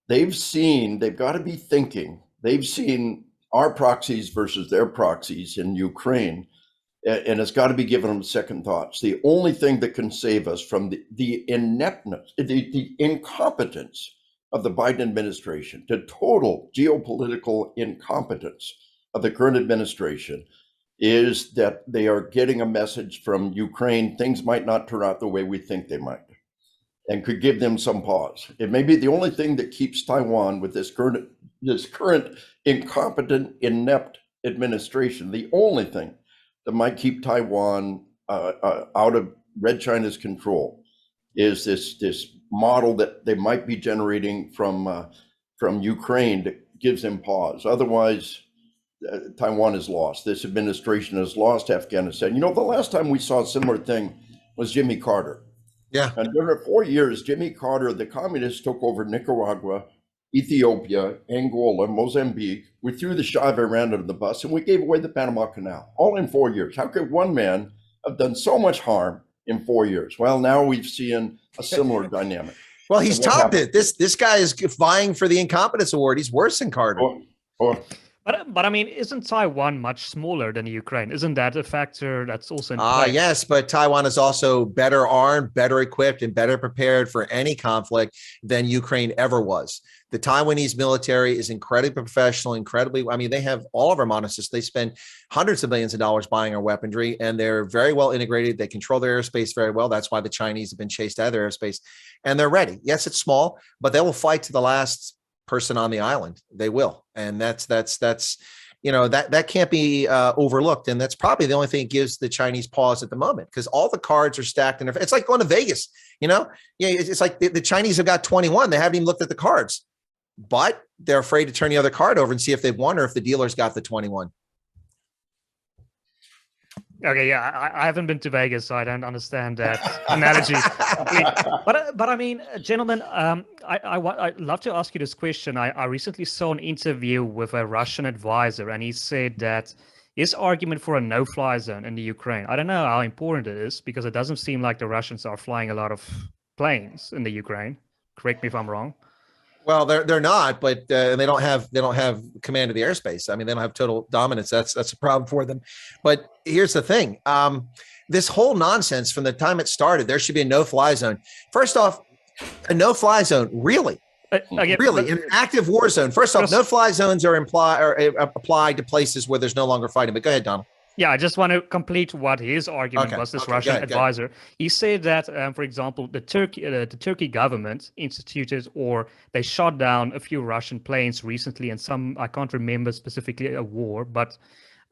they've got to be thinking, they've seen our proxies versus their proxies in Ukraine. and it's got to be given them second thoughts. The only thing that can save us from the ineptness, the incompetence of the Biden administration, the total geopolitical incompetence of the current administration, is that they are getting a message from Ukraine. Things might not turn out the way we think they might, and could give them some pause. It may be the only thing that keeps Taiwan, with this current incompetent, inept administration, the only thing that might keep Taiwan out of Red China's control is this model that they might be generating from Ukraine that gives them pause. Otherwise, Taiwan is lost. This administration has lost Afghanistan. You know, the last time we saw a similar thing was Jimmy Carter. Yeah. And during 4 years, Jimmy Carter, the communists took over Nicaragua, Ethiopia, Angola, Mozambique. We threw the Shah of Iran under the bus, and we gave away the Panama Canal, all in 4 years. How could one man have done so much harm in 4 years? Well, now we've seen a similar dynamic. Well, he's topped it. This guy is vying for the incompetence award. He's worse than Carter. But I mean, isn't Taiwan much smaller than Ukraine? Isn't that a factor that's also in play? Yes, but Taiwan is also better armed, better equipped, and better prepared for any conflict than Ukraine ever was. The Taiwanese military is incredibly professional, they have all of our monitors. They spend hundreds of millions of dollars buying our weaponry, and they're very well integrated. They control their airspace very well. That's why the Chinese have been chased out of their airspace, and they're ready. Yes, it's small, but they will fight to the last person on the island. They will. And that's that can't be overlooked. And that's probably the only thing that gives the Chinese pause at the moment, because all the cards are stacked. And it's like going to Vegas, it's like the Chinese have got 21. They haven't even looked at the cards, but they're afraid to turn the other card over and see if they've won or if the dealer's got the 21. Okay, yeah, I haven't been to Vegas, so I don't understand that analogy. But I mean, gentlemen, I'd love to ask you this question. I recently saw an interview with a Russian advisor, and he said that his argument for a no-fly zone in the Ukraine, I don't know how important it is, because it doesn't seem like the Russians are flying a lot of planes in the Ukraine. Correct me if I'm wrong. Well, they're not, but they don't have command of the airspace. I mean, they don't have total dominance. That's a problem for them. But here's the thing: this whole nonsense from the time it started, there should be a no-fly zone. First off, a no-fly zone, really, really, an active war zone. First off, no-fly zones are applied to places where there's no longer fighting. But go ahead, Donald. Yeah, I just want to complete what his argument was. This Russian advisor, he said that, for example, the Turkey government instituted, or they shot down a few Russian planes recently, and some, I can't remember specifically a war, but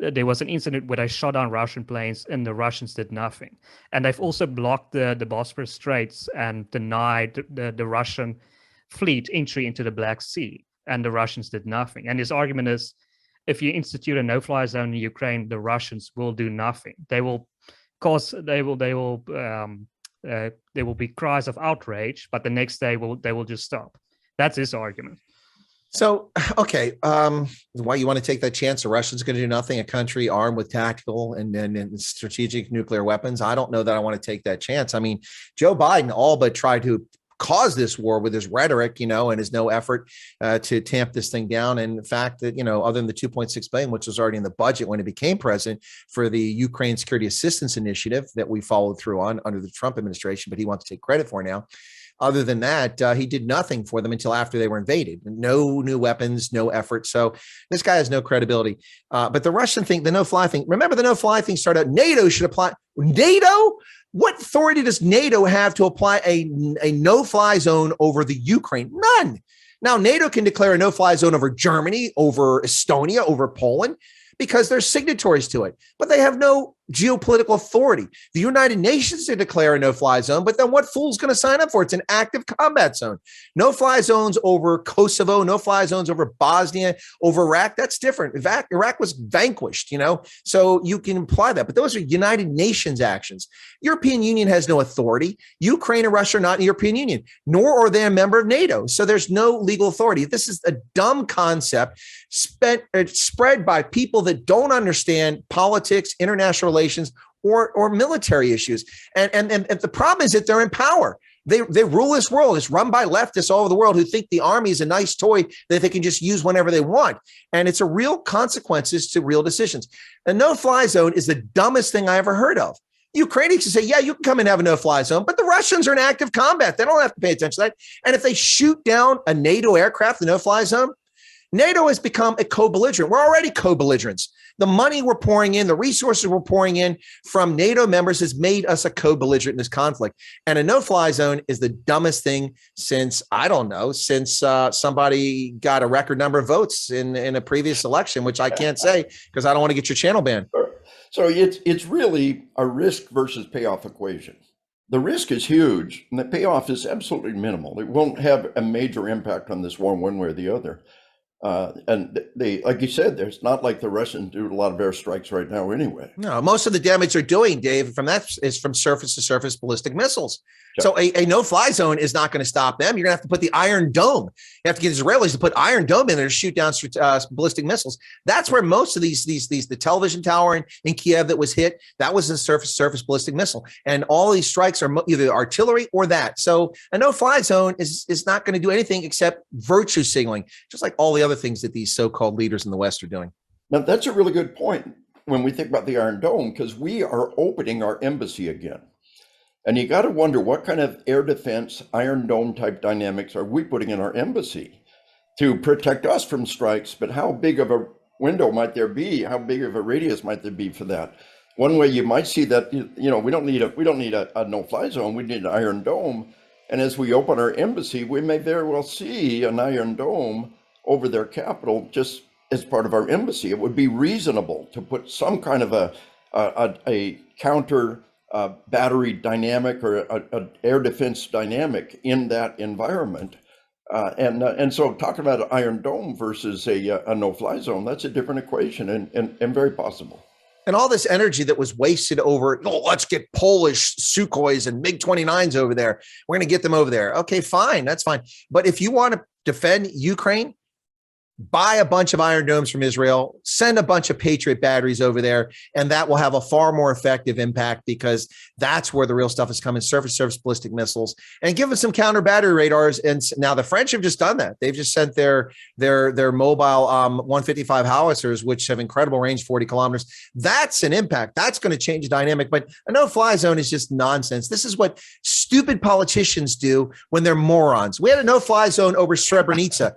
there was an incident where they shot down Russian planes and the Russians did nothing. And they've also blocked the Bosphorus Straits and denied the Russian fleet entry into the Black Sea, and the Russians did nothing. And his argument is, if you institute a no-fly zone in Ukraine, the Russians will do nothing. There will be cries of outrage, but the next day they will just stop. That's his argument. So, okay, why you want to take that chance? The Russians going to do nothing? A country armed with tactical and strategic nuclear weapons? I don't know that I want to take that chance. I mean, Joe Biden all but tried to cause this war with his rhetoric, and his no effort to tamp this thing down. And the fact that, other than the $2.6 billion, which was already in the budget when he became president for the Ukraine Security Assistance Initiative that we followed through on under the Trump administration, but he wants to take credit for now. Other than that, he did nothing for them until after they were invaded. No new weapons, no effort. So this guy has no credibility. But the Russian thing, the no-fly thing, remember the no-fly thing started out, NATO should apply. NATO? What authority does NATO have to apply a no-fly zone over the Ukraine? None. Now, NATO can declare a no-fly zone over Germany, over Estonia, over Poland, because they're signatories to it, but they have no geopolitical authority. The United Nations to declare a no-fly zone, but then what fool's going to sign up for it? It's an active combat zone. No-fly zones over Kosovo, no-fly zones over Bosnia, over Iraq. That's different. Iraq was vanquished, so you can imply that. But those are United Nations actions. European Union has no authority. Ukraine and Russia are not in the European Union, nor are they a member of NATO. So there's no legal authority. This is a dumb concept spread by people that don't understand politics, international relations, or military issues. And the problem is that they're in power. They rule this world. It's run by leftists all over the world who think the army is a nice toy that they can just use whenever they want. And it's a real consequences to real decisions. A no-fly zone is the dumbest thing I ever heard of. Ukrainians can say, yeah, you can come and have a no-fly zone, but the Russians are in active combat. They don't have to pay attention to that. And if they shoot down a NATO aircraft, the no-fly zone, NATO has become a co-belligerent. We're already co-belligerents. The money we're pouring in, the resources we're pouring in from NATO members has made us a co-belligerent in this conflict. And a no-fly zone is the dumbest thing since, I don't know, since somebody got a record number of votes in a previous election, which I can't say because I don't want to get your channel banned. So it's really a risk versus payoff equation. The risk is huge and the payoff is absolutely minimal. It won't have a major impact on this war one way or the other. And they, like you said, there's not like the Russians do a lot of airstrikes right now anyway. No, most of the damage they're doing, Dave, from that is from surface to surface ballistic missiles. Yeah. So a no-fly zone is not going to stop them. You're going to have to put the Iron Dome. You have to get Israelis to put Iron Dome in there to shoot down ballistic missiles. That's where most of the television tower in Kiev that was hit, that was a surface ballistic missile. And all these strikes are either artillery or that. So a no-fly zone is not going to do anything except virtue signaling, just like all the other things that these so-called leaders in the West are doing. Now, that's a really good point when we think about the Iron Dome, because we are opening our embassy again. And you got to wonder what kind of air defense, Iron Dome type dynamics are we putting in our embassy to protect us from strikes? But how big of a window might there be? How big of a radius might there be for that? One way you might see that, we don't need a no-fly zone. We need an Iron Dome. And as we open our embassy, we may very well see an Iron Dome over their capital just as part of our embassy. It would be reasonable to put some kind of a counter battery dynamic or an air defense dynamic in that environment. And so talking about an Iron Dome versus a no-fly zone, that's a different equation and very possible. And all this energy that was wasted over, let's get Polish Sukhois and MiG-29s over there. We're going to get them over there. Okay, fine. That's fine. But if you want to defend Ukraine, buy a bunch of Iron Domes from Israel, send a bunch of Patriot batteries over there, and that will have a far more effective impact because that's where the real stuff is coming, surface ballistic missiles, and give them some counter battery radars. And now the French have just done that. They've just sent their mobile 155 howitzers, which have incredible range, 40 kilometers. That's an impact. That's going to change the dynamic. But a no-fly zone is just nonsense. This is what stupid politicians do when they're morons. We had a no-fly zone over Srebrenica.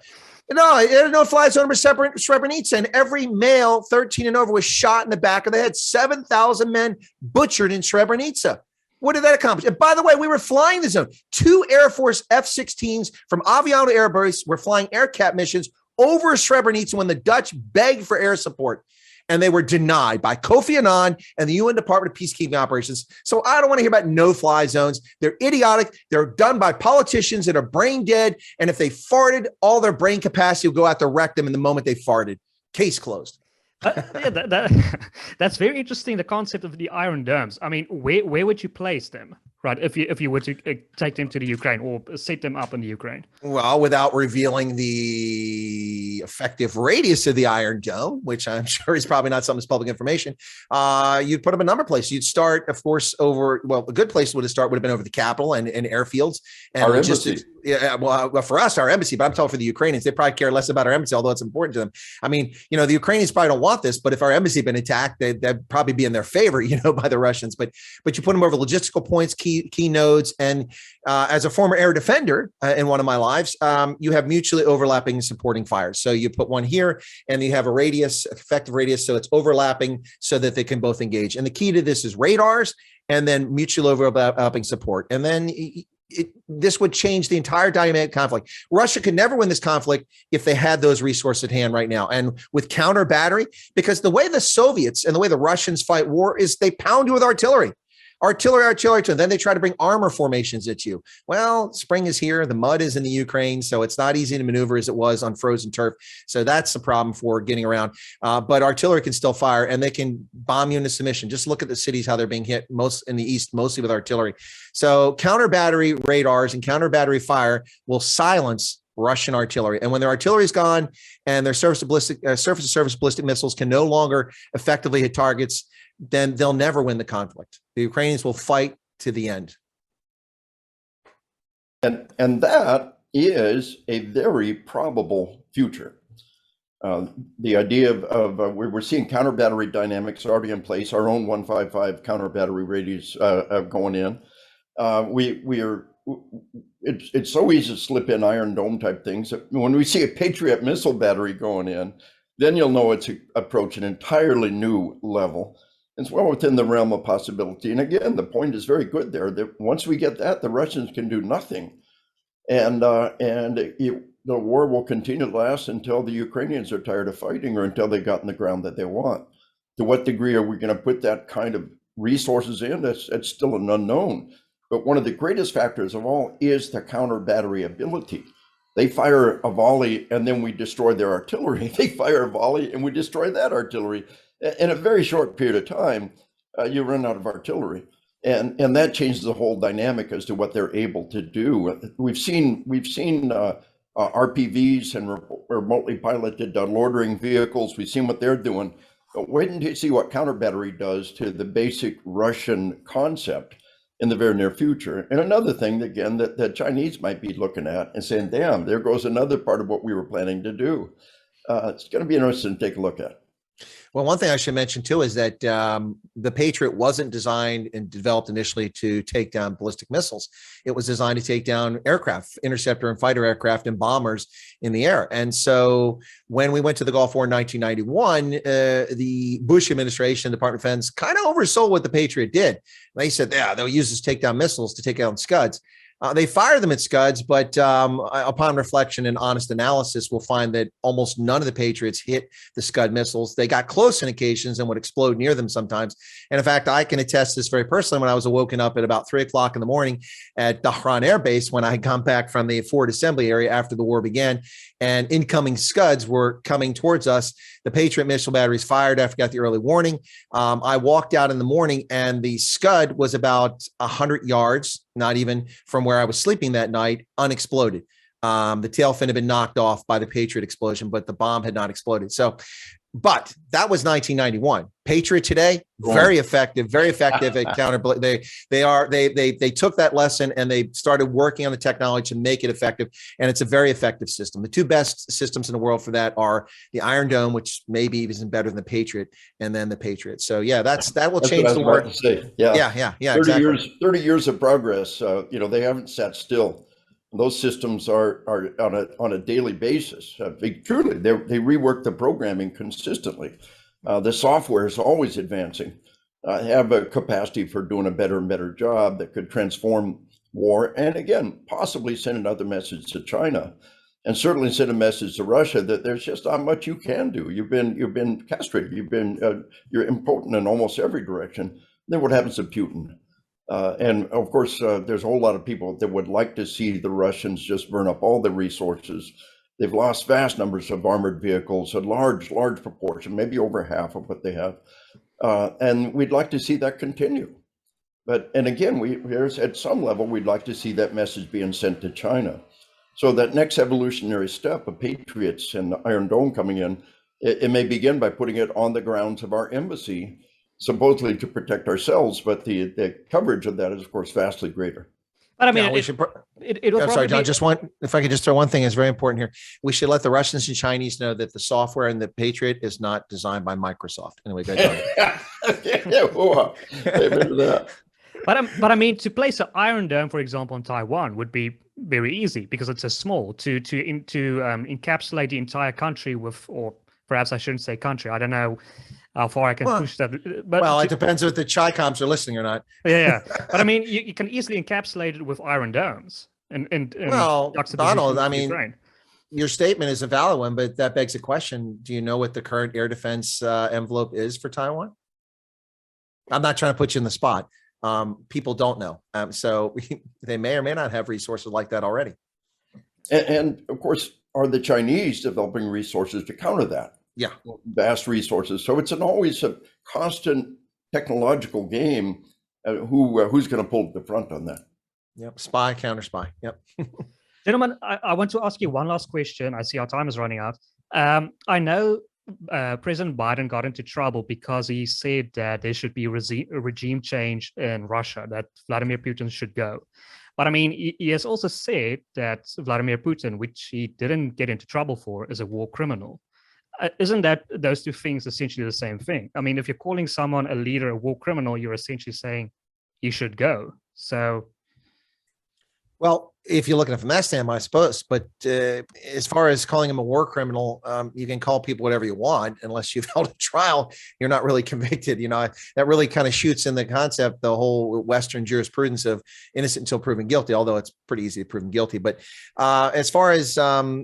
No, it had a no-fly zone over Srebrenica, and every male 13 and over was shot in the back of the head. 7,000 men butchered in Srebrenica. What did that accomplish? And by the way, we were flying the zone. 2 Air Force F-16s from Aviano Air Base were flying AirCat missions over Srebrenica when the Dutch begged for air support. And they were denied by Kofi Annan and the UN Department of Peacekeeping Operations. So I don't want to hear about no-fly zones. They're idiotic. They're done by politicians that are brain dead. And if they farted, all their brain capacity will go out to wreck them in the moment they farted. Case closed. That's very interesting, the concept of the Iron Domes. I mean, where would you place them, right, if you were to take them to the Ukraine or set them up in the Ukraine? Well, without revealing the effective radius of the Iron Dome, which I'm sure is probably not something that's public information, you'd put them a number of places. You'd start, of course, a good place would have been over the Capitol and airfields. And our embassy. Yeah, well, for us, our embassy, but I'm talking for the Ukrainians. They probably care less about our embassy, although it's important to them. I mean, the Ukrainians probably don't want this, but if our embassy had been attacked, they'd probably be in their favor, by the Russians. But you put them over logistical points, key nodes. And as a former air defender in one of my lives, you have mutually overlapping supporting fires. So you put one here and you have a radius, effective radius. So it's overlapping so that they can both engage. And the key to this is radars and then mutual overlapping support. And then this would change the entire dynamic conflict. Russia could never win this conflict if they had those resources at hand right now. And with counter battery, because the way the Soviets and the way the Russians fight war is they pound you with artillery. And then they try to bring armor formations at you. Well, spring is here. The mud is in the Ukraine, so it's not easy to maneuver as it was on frozen turf. So that's the problem for getting around. But artillery can still fire, and they can bomb you into submission. Just look at the cities, how they're being hit most in the east, mostly with artillery. So counter battery radars and counter battery fire will silence Russian artillery. And when their artillery is gone and their surface-to-surface ballistic missiles can no longer effectively hit targets, then they'll never win the conflict. The Ukrainians will fight to the end. And that is a very probable future. The idea of we're seeing counter battery dynamics already in place. Our own 155 counter battery radius going in. It's so easy to slip in Iron Dome type things. When we see a Patriot missile battery going in, then you'll know it's approaching an entirely new level. It's well within the realm of possibility. And again, the point is very good there, that once we get that, the Russians can do nothing. And the war will continue to last until the Ukrainians are tired of fighting or until they got in the ground that they want. To what degree are we going to put that kind of resources in? That's still an unknown. But one of the greatest factors of all is the counter battery ability. They fire a volley and then we destroy their artillery. They fire a volley and we destroy that artillery. In a very short period of time, you run out of artillery. And that changes the whole dynamic as to what they're able to do. We've seen RPVs and remotely piloted loitering vehicles. We've seen what they're doing. But wait until you see what counter battery does to the basic Russian concept in the very near future. And another thing, again, that the Chinese might be looking at and saying, damn, there goes another part of what we were planning to do. It's going to be interesting to take a look at. Well, one thing I should mention too is that the Patriot wasn't designed and developed initially to take down ballistic missiles. It was designed to take down aircraft, interceptor and fighter aircraft and bombers in the air. And so when we went to the Gulf War in 1991, the Bush administration, Department of Defense, kind of oversold what the Patriot did. They said, yeah, they'll use this takedown missiles to take down Scuds. They fire them at Scuds, but upon reflection and honest analysis, we'll find that almost none of the Patriots hit the Scud missiles. They got close on occasions and would explode near them sometimes. And in fact, I can attest this very personally when I was woken up at about 3 o'clock in the morning at Dahran Air Base when I had come back from the Ford Assembly area after the war began, and incoming Scuds were coming towards us. The Patriot missile batteries fired after I got the early warning. I walked out in the morning and the Scud was about 100 yards, not even from where I was sleeping that night, unexploded. The tail fin had been knocked off by the Patriot explosion, but the bomb had not exploded. So, but that was 1991. Patriot today, very effective at counter. They took that lesson and they started working on the technology to make it effective. And it's a very effective system. The two best systems in the world for that are the Iron Dome, which maybe even better than the Patriot, and then the Patriot. So yeah, that will change the world. Yeah. 30 years of progress. They haven't sat still. Those systems are on a daily basis. They rework the programming consistently. The software is always advancing. Have a capacity for doing a better and better job that could transform war, and again, possibly send another message to China, and certainly send a message to Russia that there's just not much you can do. You've been castrated. You're impotent in almost every direction. Then what happens to Putin? And of course, there's a whole lot of people that would like to see the Russians just burn up all the resources. They've lost vast numbers of armored vehicles, a large proportion, maybe over half of what they have. And we'd like to see that continue. And again, at some level, we'd like to see that message being sent to China. So that next evolutionary step of Patriots and the Iron Dome coming in, it may begin by putting it on the grounds of our embassy, supposedly to protect ourselves, but the coverage of that is, of course, vastly greater. But I mean, I'm sorry, John, if I could just throw one thing is very important here. We should let the Russians and Chinese know that the software in the Patriot is not designed by Microsoft. Anyway, go ahead. But I mean, to place an Iron Dome, for example, in Taiwan would be very easy because it's a small to encapsulate the entire country with, or perhaps I shouldn't say country. I don't know how far I can push that. But it depends if the Chi-Coms are listening or not. Yeah. But I mean, you can easily encapsulate it with Iron Domes. Donald, I mean, Ukraine. Your statement is a valid one, but that begs a question. Do you know what the current air defense envelope is for Taiwan? I'm not trying to put you in the spot. People don't know. So they may or may not have resources like that already. And of course, are the Chinese developing resources to counter that? Yeah. Vast resources. So it's always a constant technological game. Who's going to pull the front on that? Yep. Spy, counter spy. Yep. Gentlemen, I want to ask you one last question. I see our time is running out. I know President Biden got into trouble because he said that there should be a regime change in Russia, that Vladimir Putin should go. But I mean, he has also said that Vladimir Putin, which he didn't get into trouble for, is a war criminal. Isn't that those two things essentially the same thing? I mean, if you're calling someone a leader a war criminal, you're essentially saying you should go. So, Well, if you're looking at it from that standpoint, I suppose. But as far as calling him a war criminal, you can call people whatever you want, unless you've held a trial. You're not really convicted. That really kind of shoots in the concept, the whole Western jurisprudence of innocent until proven guilty. Although it's pretty easy to prove him guilty. But as far as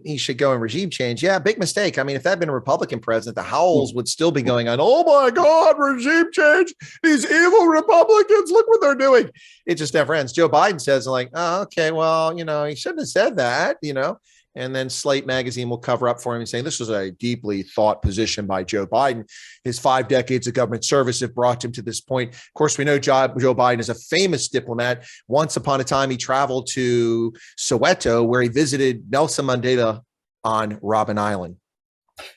he should go in regime change, yeah, big mistake. I mean, if that had been a Republican president, the howls would still be going on. Oh my God, regime change! These evil Republicans! Look what they're doing. It just never ends. Joe Biden says like, oh, okay, well, he shouldn't have said that, and then Slate magazine will cover up for him and say, this was a deeply thought position by Joe Biden. His 5 decades of government service have brought him to this point. Of course, we know Joe Biden is a famous diplomat. Once upon a time, he traveled to Soweto, where he visited Nelson Mandela on Robben Island.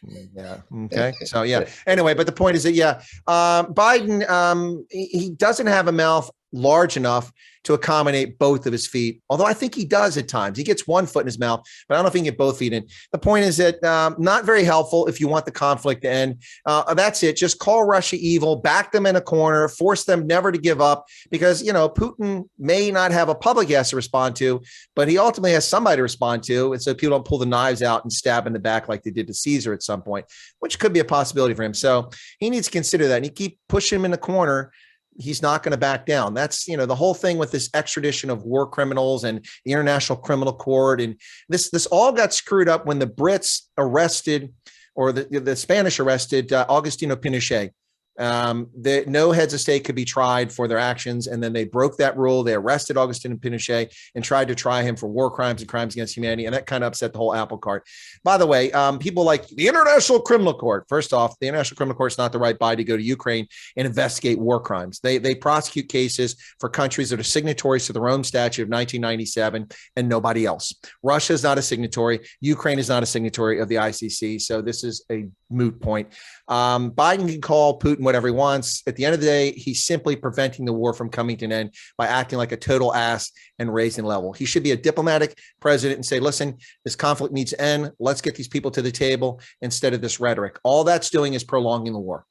Yeah. Okay. So, yeah. Anyway, but the point is that, Biden, he doesn't have a mouth large enough to accommodate both of his feet. Although I think he does at times. He gets one foot in his mouth, but I don't know if he can get both feet in. The point is that not very helpful if you want the conflict to end. That's it. Just call Russia evil, back them in a corner, force them never to give up, because, Putin may not have a public he has to respond to, but he ultimately has somebody to respond to. And so people don't pull the knives out and stab in the back like they did to Caesar at some point, which could be a possibility for him. So he needs to consider that. And you keep pushing him in the corner, he's not going to back down. That's, the whole thing with this extradition of war criminals and the International Criminal Court. And this all got screwed up when the Brits arrested, or the Spanish arrested Augustino Pinochet. No heads of state could be tried for their actions. And then they broke that rule. They arrested Augustino Pinochet and tried to try him for war crimes and crimes against humanity. And that kind of upset the whole apple cart. By the way, people like the International Criminal Court. First off, the International Criminal Court is not the right body to go to Ukraine and investigate war crimes. They prosecute cases for countries that are signatories to the Rome Statute of 1997 and nobody else. Russia is not a signatory. Ukraine is not a signatory of the ICC. So this is a moot point. Biden can call Putin whatever he wants. At the end of the day, he's simply preventing the war from coming to an end by acting like a total ass and raising level. He should be a diplomatic president and say, listen, this conflict needs to end. Let's get these people to the table instead of this rhetoric. All that's doing is prolonging the war.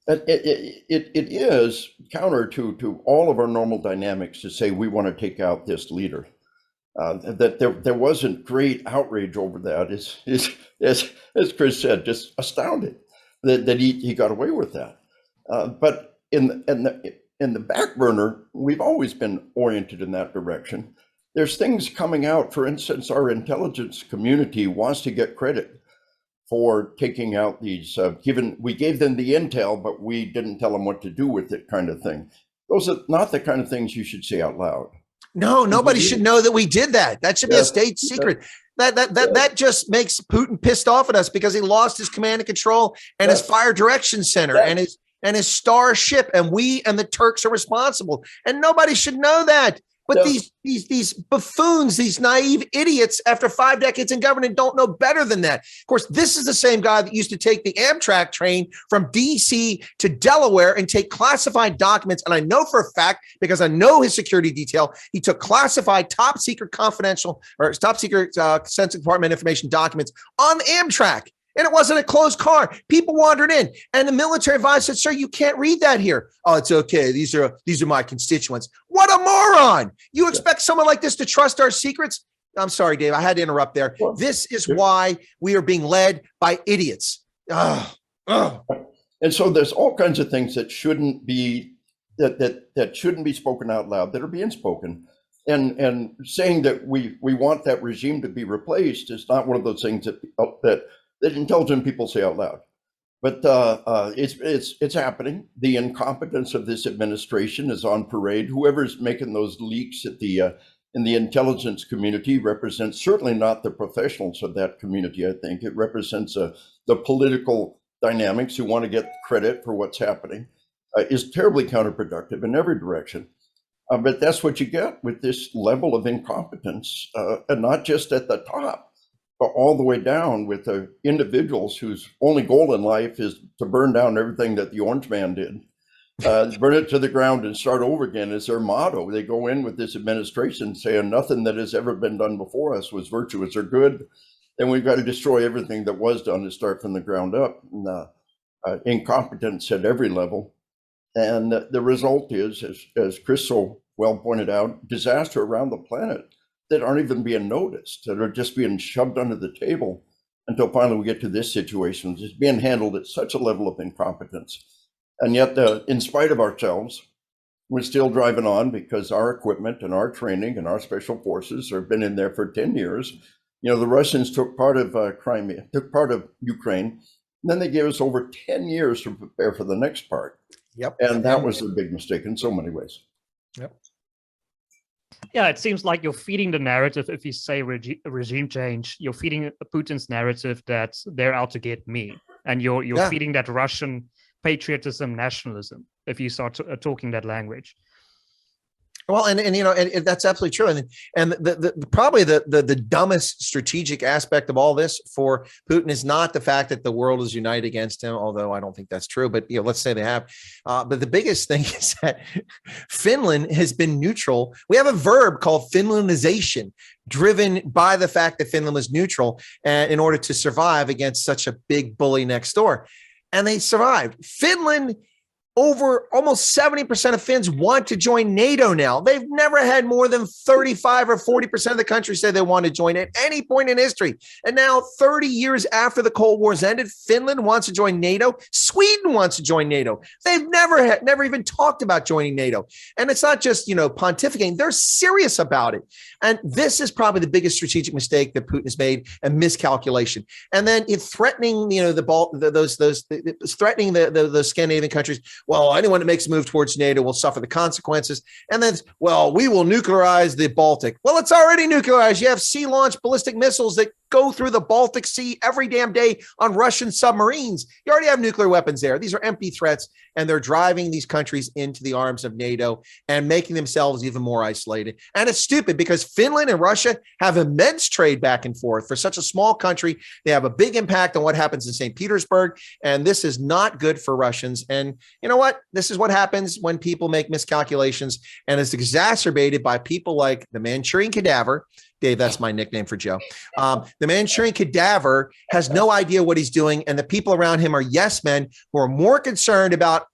It is counter to all of our normal dynamics to say we want to take out this leader. That there wasn't great outrage over that is as Chris said, just astounded that he got away with that. But in the back burner, we've always been oriented in that direction. There's things coming out. For instance, our intelligence community wants to get credit for taking out these. We gave them the intel, but we didn't tell them what to do with it, kind of thing. Those are not the kind of things you should say out loud. No, nobody should know that we did that. That should be a state secret. That just makes Putin pissed off at us because he lost his command and control and his fire direction center and his star ship, and we and the Turks are responsible. And nobody should know that. But these buffoons, these naive idiots, after 5 decades in government, don't know better than that. Of course, this is the same guy that used to take the Amtrak train from D.C. to Delaware and take classified documents. And I know for a fact, because I know his security detail, he took classified, top secret, confidential, or top secret sensitive Department information documents on Amtrak. And it wasn't a closed car. People wandered in, and the military advisor said, "Sir, you can't read that here." "Oh, it's okay. These are my constituents." What a moron! You expect someone like this to trust our secrets? I'm sorry, Dave. I had to interrupt there. This is why we are being led by idiots. And so there's all kinds of things that shouldn't be that shouldn't be spoken out loud that are being spoken. And saying that we want that regime to be replaced is not one of those things that intelligent people say out loud, but it's happening. The incompetence of this administration is on parade. Whoever's making those leaks at in the intelligence community represents certainly not the professionals of that community. I think it represents the political dynamics who want to get credit for what's happening. Is terribly counterproductive in every direction. But that's what you get with this level of incompetence, and not just at the top, all the way down with the individuals whose only goal in life is to burn down everything that the Orange Man did. burn it to the ground and start over again is their motto. They go in with this administration saying nothing that has ever been done before us was virtuous or good. Then we've got to destroy everything that was done and start from the ground up. And, incompetence at every level. And the result is, as Chris so well pointed out, disaster around the planet that aren't even being noticed, that are just being shoved under the table until finally we get to this situation. It's being handled at such a level of incompetence. And yet, in spite of ourselves, we're still driving on because our equipment and our training and our special forces have been in there for 10 years. You know, the Russians took part of Crimea, took part of Ukraine, and then they gave us over 10 years to prepare for the next part. Yep. And that was a big mistake in so many ways. Yep. Yeah, it seems like you're feeding the narrative. If you say regime change, you're feeding Putin's narrative that they're out to get me. And you're feeding that Russian patriotism, nationalism, if you start talking that language. Well, and you know, and that's absolutely true. And the probably the dumbest strategic aspect of all this for Putin is not the fact that the world is united against him, although I don't think that's true. But you know, let's say they have. But the biggest thing is that Finland has been neutral. We have a verb called Finlandization, driven by the fact that Finland was neutral in order to survive against such a big bully next door, and they survived. Finland. Over almost 70% of Finns want to join NATO now. They've never had more than 35 or 40% of the country say they want to join at any point in history. And now 30 years after the Cold War's ended, Finland wants to join NATO. Sweden wants to join NATO. They've never even talked about joining NATO. And it's not just, you know, pontificating. They're serious about it. And this is probably the biggest strategic mistake that Putin has made, a miscalculation. And then it's threatening, you know, threatening the Scandinavian countries. Well, anyone that makes a move towards NATO will suffer the consequences. And then, well, we will nuclearize the Baltic. Well, it's already nuclearized. You have sea-launched ballistic missiles that go through the Baltic Sea every damn day on Russian submarines. You already have nuclear weapons there. These are empty threats, and they're driving these countries into the arms of NATO and making themselves even more isolated. And it's stupid because Finland and Russia have immense trade back and forth. For such a small country, they have a big impact on what happens in St. Petersburg, and this is not good for Russians. And you know what? This is what happens when people make miscalculations, and it's exacerbated by people like the Manchurian Cadaver. Dave, that's my nickname for Joe. The Manchurian Cadaver has no idea what he's doing, and the people around him are yes men who are more concerned about,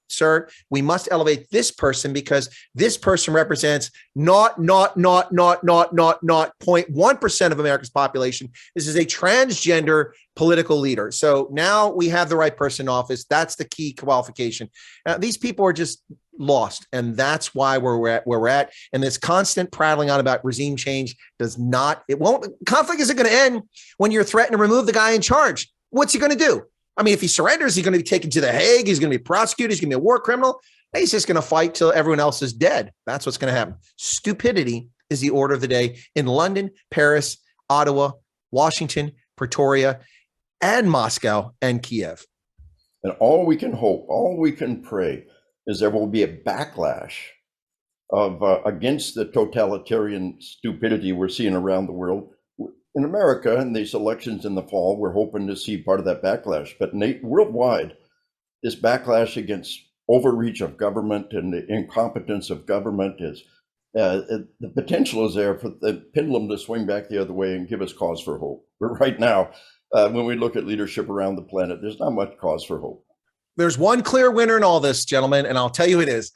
sir, we must elevate this person because this person represents not 0.1% of America's population. This is a transgender political leader. So now we have the right person in office. That's the key qualification. These people are just lost. And that's why we're at where we're at. And this constant prattling on about regime change conflict isn't going to end when you're threatening to remove the guy in charge. What's he going to do? I mean, if he surrenders, he's going to be taken to the Hague. He's going to be prosecuted. He's going to be a war criminal. He's just going to fight till everyone else is dead. That's what's going to happen. Stupidity is the order of the day in London, Paris, Ottawa, Washington, Pretoria, and Moscow and Kiev. And all we can hope, all we can pray is there will be a backlash of against the totalitarian stupidity we're seeing around the world. In America, in these elections in the fall, we're hoping to see part of that backlash. But worldwide, this backlash against overreach of government and the incompetence of government is the potential is there for the pendulum to swing back the other way and give us cause for hope. But right now, when we look at leadership around the planet, there's not much cause for hope. There's one clear winner in all this, gentlemen, and I'll tell you it is.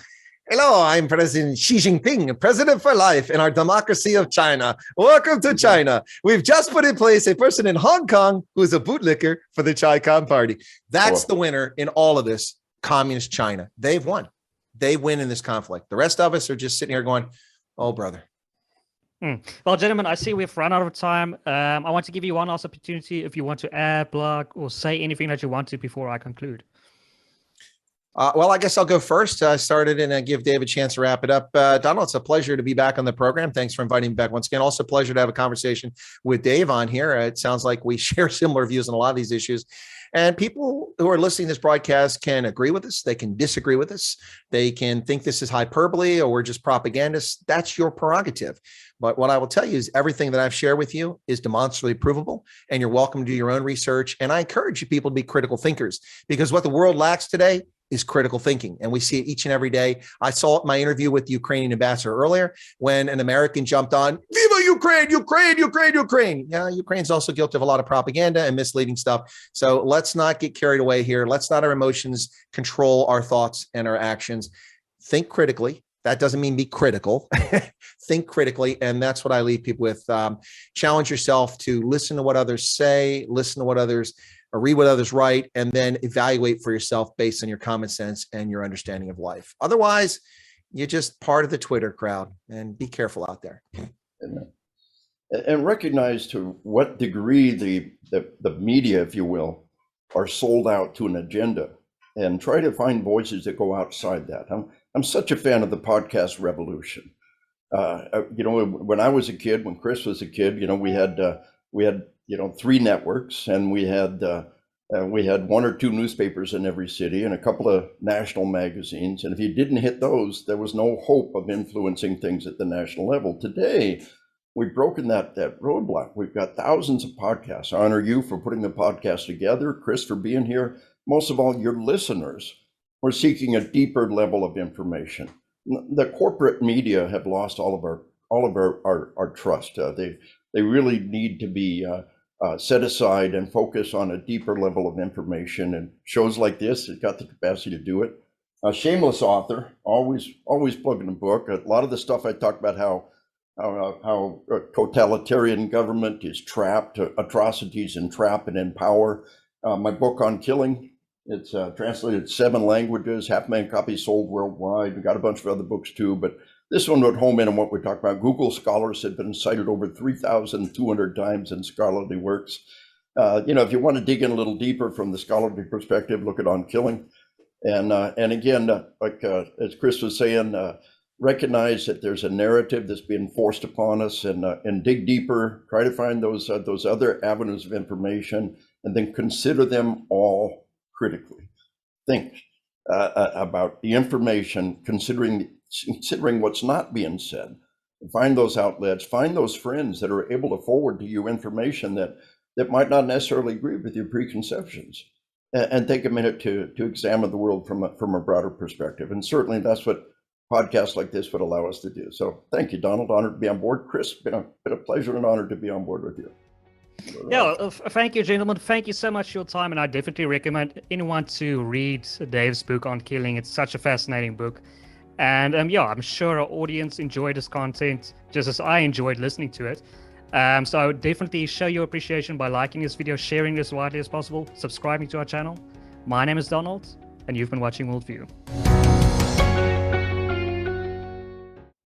Hello, I'm President Xi Jinping, president for life in our democracy of China. Welcome to China. We've just put in place a person in Hong Kong who's a bootlicker for the Chai Con Party. That's the winner in all of this, communist China. They've won. They win in this conflict. The rest of us are just sitting here going, oh, brother. Well, gentlemen, I see we've run out of time. I want to give you one last opportunity if you want to add, blog, or say anything that you want to before I conclude. Well, I guess I'll go first. I started and give Dave a chance to wrap it up. Donald, it's a pleasure to be back on the program. Thanks for inviting me back once again. Also a pleasure to have a conversation with Dave on here. It sounds like we share similar views on a lot of these issues. And people who are listening to this broadcast can agree with us. They can disagree with us. They can think this is hyperbole or we're just propagandists. That's your prerogative. But what I will tell you is everything that I've shared with you is demonstrably provable, and you're welcome to do your own research. And I encourage you people to be critical thinkers, because what the world lacks today is critical thinking. And we see it each and every day. I saw it in my interview with the Ukrainian ambassador earlier when an American jumped on, Viva Ukraine, Ukraine, Ukraine, Ukraine. Yeah, Ukraine's also guilty of a lot of propaganda and misleading stuff. So let's not get carried away here. Let's not our emotions control our thoughts and our actions. Think critically. That doesn't mean be critical. Think critically. And that's what I leave people with. Challenge yourself to listen to what others say, listen to what others or read what others write, and then evaluate for yourself based on your common sense and your understanding of life. Otherwise, you're just part of the Twitter crowd, and be careful out there. And recognize to what degree the media, if you will, are sold out to an agenda, and try to find voices that go outside that. I'm such a fan of the podcast revolution. When I was a kid, when Chris was a kid, we had 3 networks, and we had 1 or 2 newspapers in every city and a couple of national magazines. And if you didn't hit those, there was no hope of influencing things at the national level. Today, we've broken that roadblock. We've got thousands of podcasts. I honor you for putting the podcast together, Chris for being here. Most of all, your listeners. We're seeking a deeper level of information. The corporate media have lost all of our trust. They really need to be set aside and focus on a deeper level of information. And shows like this have got the capacity to do it. A shameless author, always plugging a book. A lot of the stuff I talk about how a totalitarian government is trapped, atrocities entrap and empower. My book on killing. It's translated 7 languages, 500,000 copies sold worldwide. We got a bunch of other books too, but this one would home in on what we're talking about. Google scholars have been cited over 3,200 times in scholarly works. If you want to dig in a little deeper from the scholarly perspective, look at On Killing. And again, as Chris was saying, recognize that there's a narrative that's being forced upon us, and dig deeper. Try to find those other avenues of information, and then consider them all critically. Think about the information, considering what's not being said. Find those outlets, find those friends that are able to forward to you information that might not necessarily agree with your preconceptions, and take a minute to examine the world from a broader perspective. And certainly that's what podcasts like this would allow us to do. So thank you, Donald. Honored to be on board. Chris, been a pleasure and honor to be on board with you. Yeah, thank you, gentlemen. Thank you so much for your time, and I definitely recommend anyone to read Dave's book on killing. It's such a fascinating book, and I'm sure our audience enjoyed this content just as I enjoyed listening to it. So I would definitely show your appreciation by liking this video, sharing this widely as possible, subscribing to our channel. My name is Donald, and you've been watching WorldView.